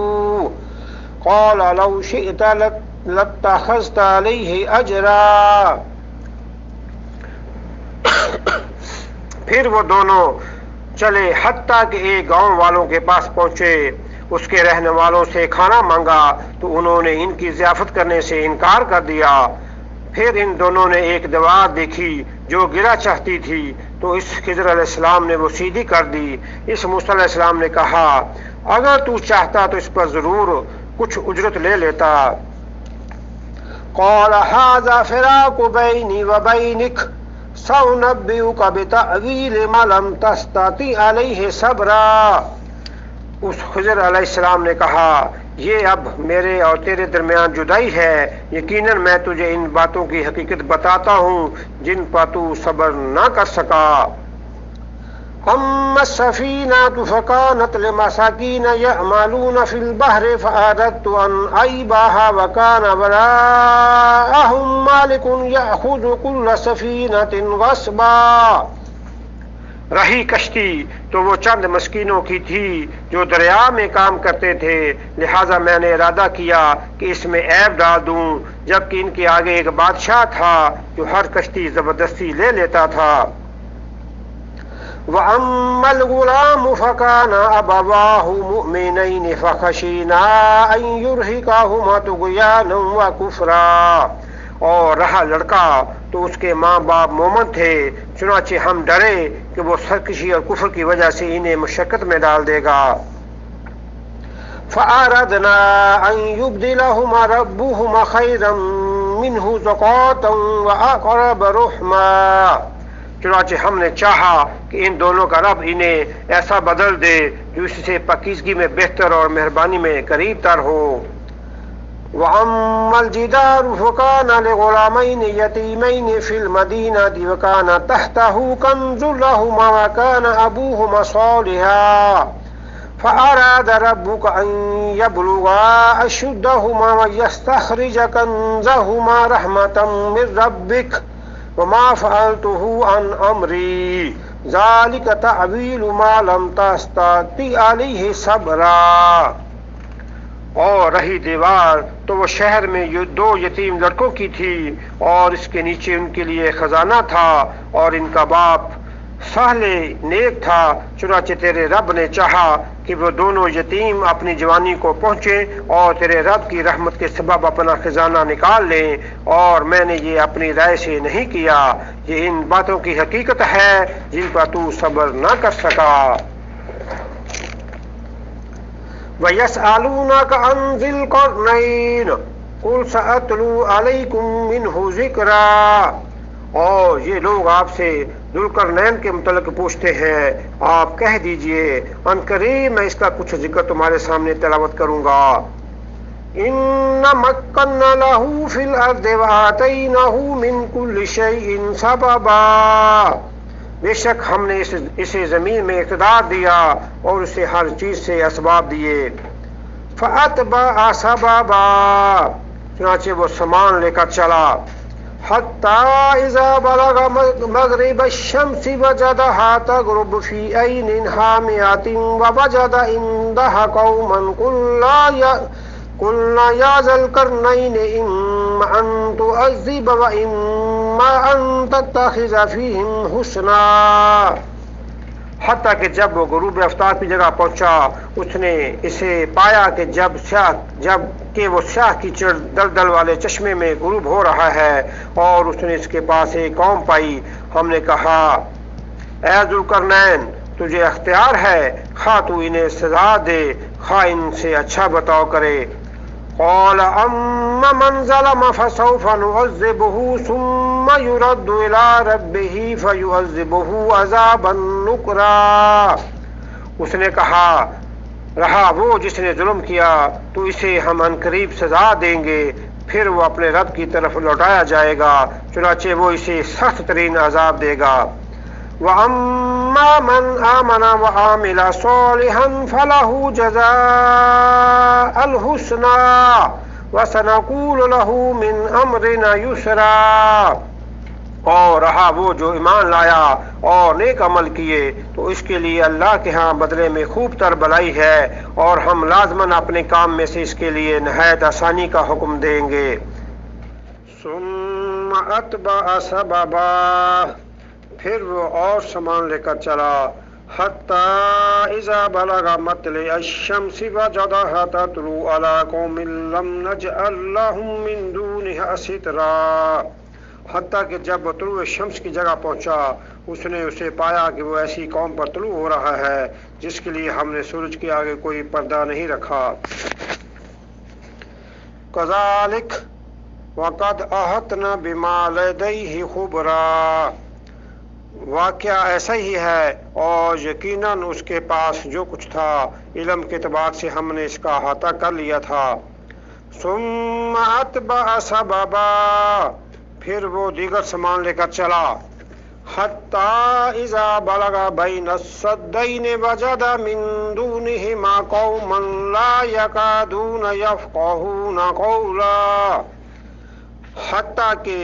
قال لو شئت لاتخذت عليه أجرا۔ پھر وہ دونوں چلے حتیٰ کہ ایک گاؤں والوں کے پاس پہنچے، اس کے رہنے والوں سے کھانا مانگا تو انہوں نے ان کی ضیافت کرنے سے انکار کر دیا۔ پھر ان دونوں نے ایک دیوار دیکھی جو گرا چاہتی تھی تو اس خضر علیہ السلام نے وہ سیدھی کر دی۔ اس موسیٰ علیہ السلام نے کہا اگر تو چاہتا تو اس پر ضرور کچھ اجرت لے لیتا۔ قال هذا فراق بيني وبينك سأنبئك بتأويل ما لم تستطع عليه صبرا۔ اس خضر علیہ السلام نے کہا یہ اب میرے اور تیرے درمیان جدائی ہے، یقیناً میں تجھے ان باتوں کی حقیقت بتاتا ہوں جن پر تو صبر نہ کر سکا۔ أما السفينة فكانت لمساكين يعملون في البحر فأردت أن أعيبها وكان وراءهم مالك يأخذ كل سفينة غصبا۔ رہی کشتی تو وہ چند مسکینوں کی تھی جو دریا میں کام کرتے تھے، لہذا میں نے ارادہ کیا کہ اس میں عیب ڈال دوں، جبکہ ان کے آگے ایک بادشاہ تھا جو ہر کشتی زبردستی لے لیتا تھا۔ وَأَمَّا الْغُلَامُ فَكَانَ أَبَوَاهُ مُؤْمِنَيْنِ فَخَشِينَا أَن يُرْهِقَهُمَا طُغْيَانًا وَكُفْرًا۔ اور رہا لڑکا تو اس کے ماں باپ مومن تھے، چنانچہ ہم ڈرے کہ وہ سرکشی اور کفر کی وجہ سے انہیں مشقت میں ڈال دے گا۔ فَأَرَدْنَا أَن يُبْدِلَهُمَا رَبُّهُمَا خَيْرًا مِنْهُ زَكَاةً وَأَقْرَبَ رُحْمًا۔ چنانچہ ہم نے چاہا کہ ان دونوں کا رب انہیں ایسا بدل دے جو اس سے پاکیزگی میں بہتر اور مہربانی میں قریب تر ہو۔ وَأَمَّا الْجِدَارُ فَكَانَ لِغُلَامَيْنِ يَتِيمَيْنِ فِي الْمَدِينَةِ وَكَانَ تَحْتَهُ كَنْزٌ لَهُمَا وَكَانَ أَبُوهُمَا صَالِحًا فَأَرَادَ رَبُّكَ أَنْ يَبْلُغَا أَشُدَّهُمَا وَيَسْتَخْرِجَ كَنْزَهُمَا رَحْمَةً مِنْ رَبِّكَ وَمَا فَعَلْتُهُ عَنْ أَمْرِي ذَلِكَ تَأْوِيلُ مَا لَمْ تَسْتَطِعْ عَلَيْهِ صَبْرًا۔ اور رہی دیوار تو وہ شہر میں دو یتیم لڑکوں کی تھی اور اس کے نیچے ان کے لیے خزانہ تھا اور ان کا باپ صالح نیک تھا۔ چنانچہ تیرے رب نے چاہا کہ وہ دونوں یتیم اپنی جوانی کو پہنچیں اور تیرے رب کی رحمت کے سبب اپنا خزانہ نکال لیں، اور میں نے یہ اپنی رائے سے نہیں کیا۔ یہ ان باتوں کی حقیقت ہے جن پر تو صبر نہ کر سکا۔ وَيَسْأَلُونَكَ عَنْ ذِي الْقَرْنَيْنِ قُلْ سَأَتْلُو عَلَيْكُمْ مِنْهُ ذِكْرًا۔ اور یہ لوگ آپ سے ذوالقرنین کے متعلق پوچھتے ہیں، آپ کہہ دیجئے ان قریب میں اس کا کچھ ذکر تمہارے سامنے تلاوت کروں گا۔ إِنَّ مَكَّنَّا لَهُ فِي الْأَرْضِ وَآتَيْنَاهُ مِنْ كُلِّ شَيْءٍ سَبَبًا۔ بے شک ہم نے اسے زمین میں اقتدار دیا اور اسے ہر چیز سے اسباب دیے۔ فَأَتْبَعَ سَبَبًا، چنانچہ وہ سامان لے کر چلا۔ حَتَّى إِذَا بَلَغَ مَغْرِبَ الشَّمْسِ وَجَدَهَا تَغْرُبُ فِي عَيْنٍ حَامِئَةٍ وَوَجَدَ عِندَهَا قَوْمًا قُلْنَا يَا ذَا الْقَرْنَيْنِ إِمَّا أَن تُعَذِّبَ وَإِمَّا أَن تَتَّخِذَ فِيهِمْ حُسْنًا۔ حتیٰ کہ جب وہ غروب آفتاب کی جگہ پہنچا اس نے اسے پایا کہ جب کہ وہ سیاہ کیچڑ دلدل والے چشمے میں غروب ہو رہا ہے، اور اس نے اس کے پاس ایک قوم پائی۔ ہم نے کہا، اے ذوالقرنین، تجھے اختیار ہے، خواہ تو انہیں سزا دے خواہ ان سے اچھا بتاؤ کرے۔ قال اما من ظلم فسوف نعذبه ثم يرد الى ربه فيعذبه عذابا نكرا۔ اس نے کہا، رہا وہ جس نے ظلم کیا تو اسے ہم عنقریب سزا دیں گے، پھر وہ اپنے رب کی طرف لوٹایا جائے گا، چنانچہ وہ اسے سخت ترین عذاب دے گا۔ وَأَمَّا مَنْ آمَنَ وَعَمِلَ صَالِحًا فَلَهُ جَزَاءُ الْحُسْنَى وَسَنَقُولُ لَهُ مِنْ أَمْرِنَا يُسْرًا۔ اور رہا وہ جو ایمان لایا اور نیک عمل کیے تو اس کے لیے اللہ کے ہاں بدلے میں خوب تر بھلائی ہے، اور ہم لازماً اپنے کام میں سے اس کے لیے نہایت آسانی کا حکم دیں گے۔ ثُمَّ أَتْبَعَ سَبَبًا، پھر وہ اور سامان لے کر چلا۔ حَتَّى إِذَا بَلَغَ مَطْلِعَ الشَّمْسِ وَجَدَهَا تَطْلُعُ عَلَى قَوْمٍ لَمْ نَجْعَلْ لَهُم مِّن دُونِهَا سِتْرًا۔ حتیٰ کہ جب وہ طلوع شمس کی جگہ پہنچا اس نے اسے پایا کہ وہ ایسی قوم پر طلوع ہو رہا ہے جس کے لیے ہم نے سورج کے آگے کوئی پردہ نہیں رکھا۔ كَذَلِكَ وَقَدْ أَحَطْنَا بِمَا لَدَيْهِ خُبْرًا۔ واقعہ ایسا ہی ہے اور یقیناً اس کے پاس جو کچھ تھا علم کے اعتبار سے ہم نے اس کا احاطہ کر لیا تھا۔ ثم اتبع سببا، پھر وہ دیگر سامان لے کر چلا۔ حتی اذا بلغ بین السدین وجد من دونہما قوما لا یکادون یفقہون قولا۔ حتیٰ کہ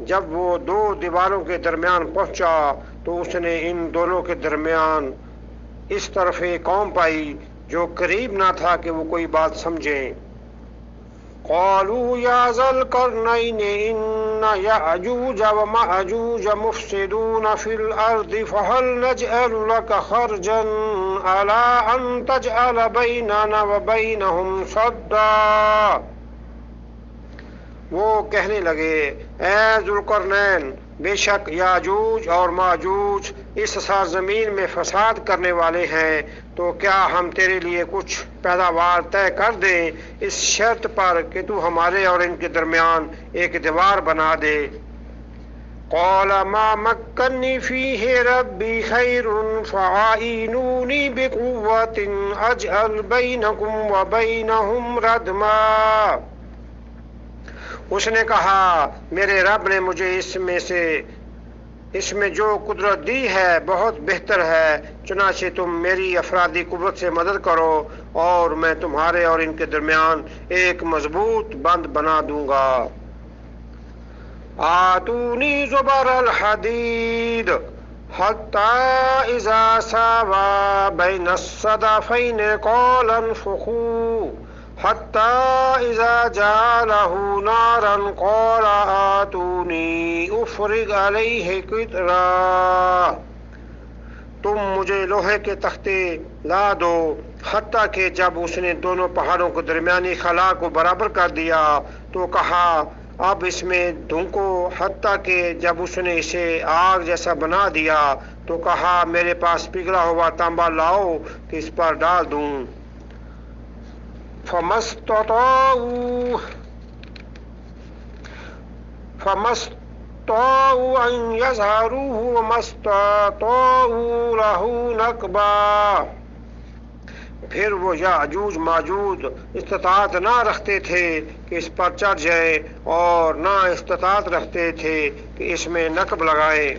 جب وہ دو دیواروں کے درمیان پہنچا تو اس نے ان دونوں کے درمیان اس طرف ایک قوم پائی جو قریب نہ تھا کہ وہ کوئی بات سمجھیں۔ قالوا یا ذا القرنین ان یأجوج ومأجوج مفسدون فی الارض فهل نجعل لك خرجا على ان تجعل بیننا وبینہم صدا۔ وہ کہنے لگے، اے ذوالقرنین، بے شک یاجوج اور ماجوج اس سرزمین میں فساد کرنے والے ہیں، تو کیا ہم تیرے لیے کچھ پیداوار طے کر دیں اس شرط پر کہ تو ہمارے اور ان کے درمیان ایک دیوار بنا دے۔ قال ما مكنني فيه ربي خير فأعينوني بقوة أجعل بينكم وبينهم ردما۔ اس نے کہا میرے رب نے مجھے اس میں جو قدرت دی ہے بہت بہتر ہے، چنانچہ تم میری افرادی قوت سے مدد کرو اور میں تمہارے اور ان کے درمیان ایک مضبوط بند بنا دوں گا۔ آتونی زبر الحدید حتی اذا ساوا بین الصدفین قال انفخوا حتی اذا جعلہ نارا قال آتونی افرغ علیہ قطرا۔ تم مجھے لوہے کے تختے لا دو، حتیٰ کہ جب اس نے دونوں پہاڑوں کے درمیانی خلا کو برابر کر دیا تو کہا اب اس میں دھونکو، حتیٰ کہ جب اس نے اسے آگ جیسا بنا دیا تو کہا میرے پاس پگھلا ہوا تانبا لاؤ کہ اس پر ڈال دوں۔ فَمَسْتَطَاعُوا أَنْ يَظْهَرُوهُ وَمَا اسْتَطَاعُوا لَهُ نَقْبًا۔ پھر وہ یاجوج ماجوج استطاعت نہ رکھتے تھے کہ اس پر چڑھ جائے اور نہ استطاعت رکھتے تھے کہ اس میں نقب لگائے۔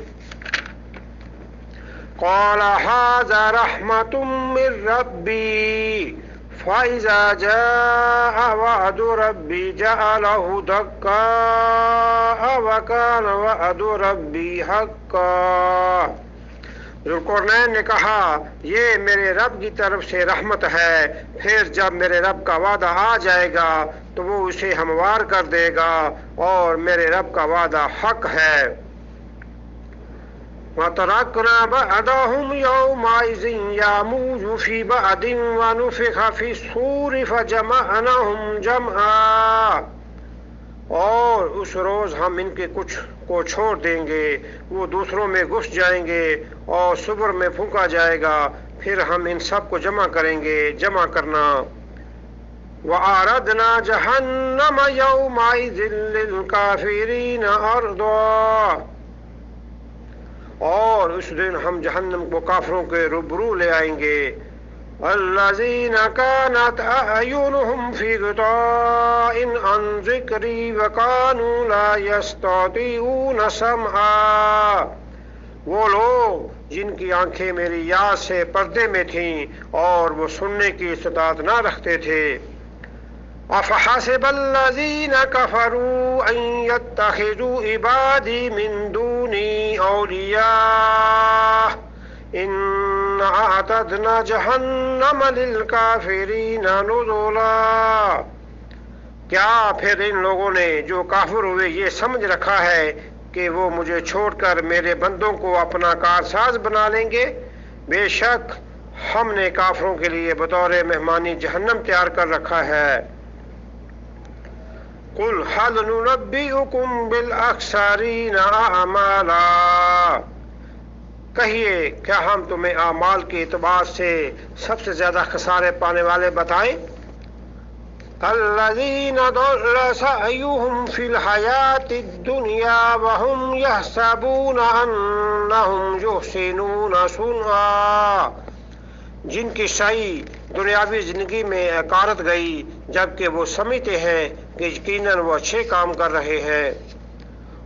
قال هذا رحمة من ربي فإذا جاء وعد ربي جعله دكاء وكان وعد ربي حقا۔ ذوالقرنین نے کہا یہ میرے رب کی طرف سے رحمت ہے، پھر جب میرے رب کا وعدہ آ جائے گا تو وہ اسے ہموار کر دے گا اور میرے رب کا وعدہ حق ہے۔ وَتَرَكْنَا بَعْدَهُمْ يَوْمَئِذٍ يَمُوجُ فِي بَعْدٍ وَنُفِخَ فِي الصُّورِ فَجَمَعْنَاهُمْ جَمْعًا۔ اور اس روز ہم ان کے کچھ کو چھوڑ دیں گے، وہ دوسروں میں گھس جائیں گے اور صبر میں پھونکا جائے گا، پھر ہم ان سب کو جمع کریں گے، جمع کرنا۔ وَأَعْرَضْنَا جَهَنَّمَ يَوْمَئِذٍ لِلْكَافِرِينَ عَرْضًا۔ اور اس دن ہم جہنم کو کافروں کے روبرو لے آئیں گے۔ الذین کانت اعینہم فی غطاء عن ذکری وکانوا لا یستطیعون سمعا۔ وہ لوگ جن کی آنکھیں میری یاد سے پردے میں تھیں اور وہ سننے کی استطاعت نہ رکھتے تھے۔ افحسب الذین کفروا ان یتخذوا عبادی من دونی اولیاء اِنَّا اعْتَدْنَا جَهَنَّمَ لِلْكَافِرِينَ نُزُلًا۔ کیا پھر ان لوگوں نے جو کافر ہوئے یہ سمجھ رکھا ہے کہ وہ مجھے چھوڑ کر میرے بندوں کو اپنا کارساز بنا لیں گے؟ بے شک ہم نے کافروں کے لیے بطور مہمانی جہنم تیار کر رکھا ہے۔ قُلْ هَلْ نُنَبِّئُكُمْ بِالْأَخْسَرِينَ أَعْمَالًا۔ کہیے کیا ہم تمہیں اعمال کے اعتبار سے سب سے زیادہ خسارے پانے والے بتائیں؟ الذین ضل سعیہم فی الحیاۃ الدنیا وہم یحسبون انہم یحسنون صنعا۔ جن کی سعی دنیاوی زندگی میں اکارت گئی جبکہ وہ سمجھتے ہیں کہ یقیناً وہ اچھے کام کر رہے ہیں۔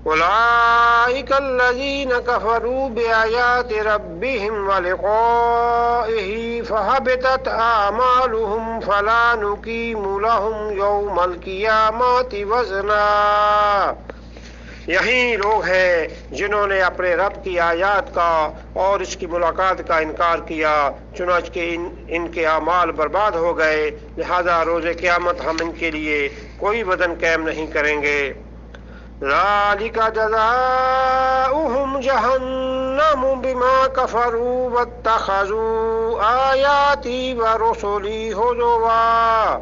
اولئک الذین کفروا بآیات ربہم ولقائہ فحبطت اعمالہم فلا نقیم لہم یوم القیامۃ وزنا۔ یہی لوگ ہیں جنہوں نے اپنے رب کی آیات کا اور اس کی ملاقات کا انکار کیا، چنانچہ ان کے اعمال برباد ہو گئے، لہذا روز قیامت ہم ان کے لیے کوئی وزن قائم نہیں کریں گے۔ ذالک جزاؤہم جہنم بما کفروا واتخذوا آیاتی ورسلی ہزوا۔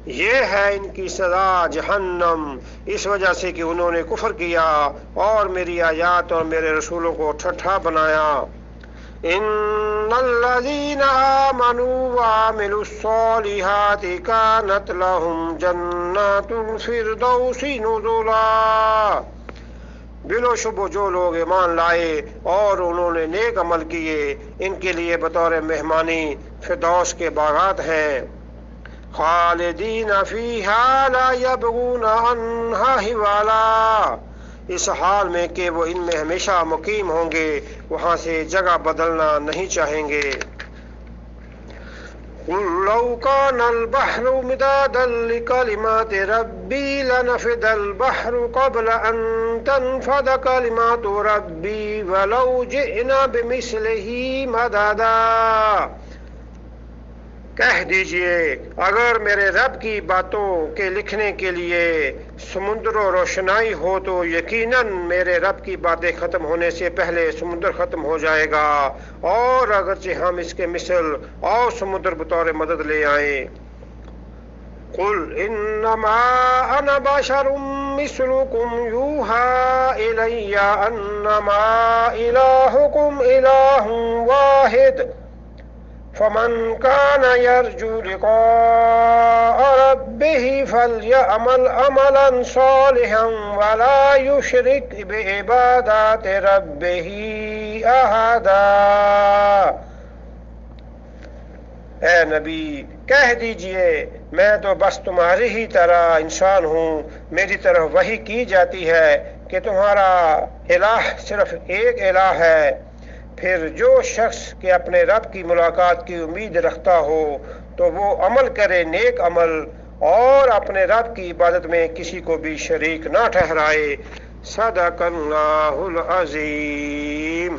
یہ ہے ان کی سزا جہنم، اس وجہ سے کہ انہوں نے کفر کیا اور میری آیات اور میرے رسولوں کو ٹھٹھا بنایا۔ ان الذین آمنوا وعملوا الصالحات کانت لهم جنات الفردوس نزلا۔ بلا شبہ جو لوگ ایمان لائے اور انہوں نے نیک عمل کیے ان کے لیے بطور مہمانی فردوس کے باغات ہیں، خالدین فیہا لا یبغون عنہا حوالا، اس حال میں کہ وہ ان میں ہمیشہ مقیم ہوں گے، وہاں سے جگہ بدلنا نہیں چاہیں گے۔ قل لو كان البحر مدادا لكلمات ربي لنفد البحر قبل أن تنفد كلمات ربي ولو جئنا بمثله مددا، کہہ دیجئے اگر میرے رب کی باتوں کے لکھنے کے لیے سمندر و روشنائی ہو تو یقیناً میرے رب کی باتیں ختم ہونے سے پہلے سمندر ختم ہو جائے گا، اور اگرچہ ہم اس کے مثل اور سمندر بطور مدد لے آئیں۔ قل انما انا بشر مثلكم يوحى الي انما الهكم اله واحد فمن كان يرجو لقاء ربه فليعمل عملا صالحا ولا يشرك بعبادات ربه احدا۔ اے نبی کہہ دیجئے میں تو بس تمہاری ہی طرح انسان ہوں، میری طرف وحی کی جاتی ہے کہ تمہارا الہ صرف ایک الہ ہے، پھر جو شخص کہ اپنے رب کی ملاقات کی امید رکھتا ہو تو وہ عمل کرے نیک عمل، اور اپنے رب کی عبادت میں کسی کو بھی شریک نہ ٹھہرائے۔ صدق اللہ العظیم۔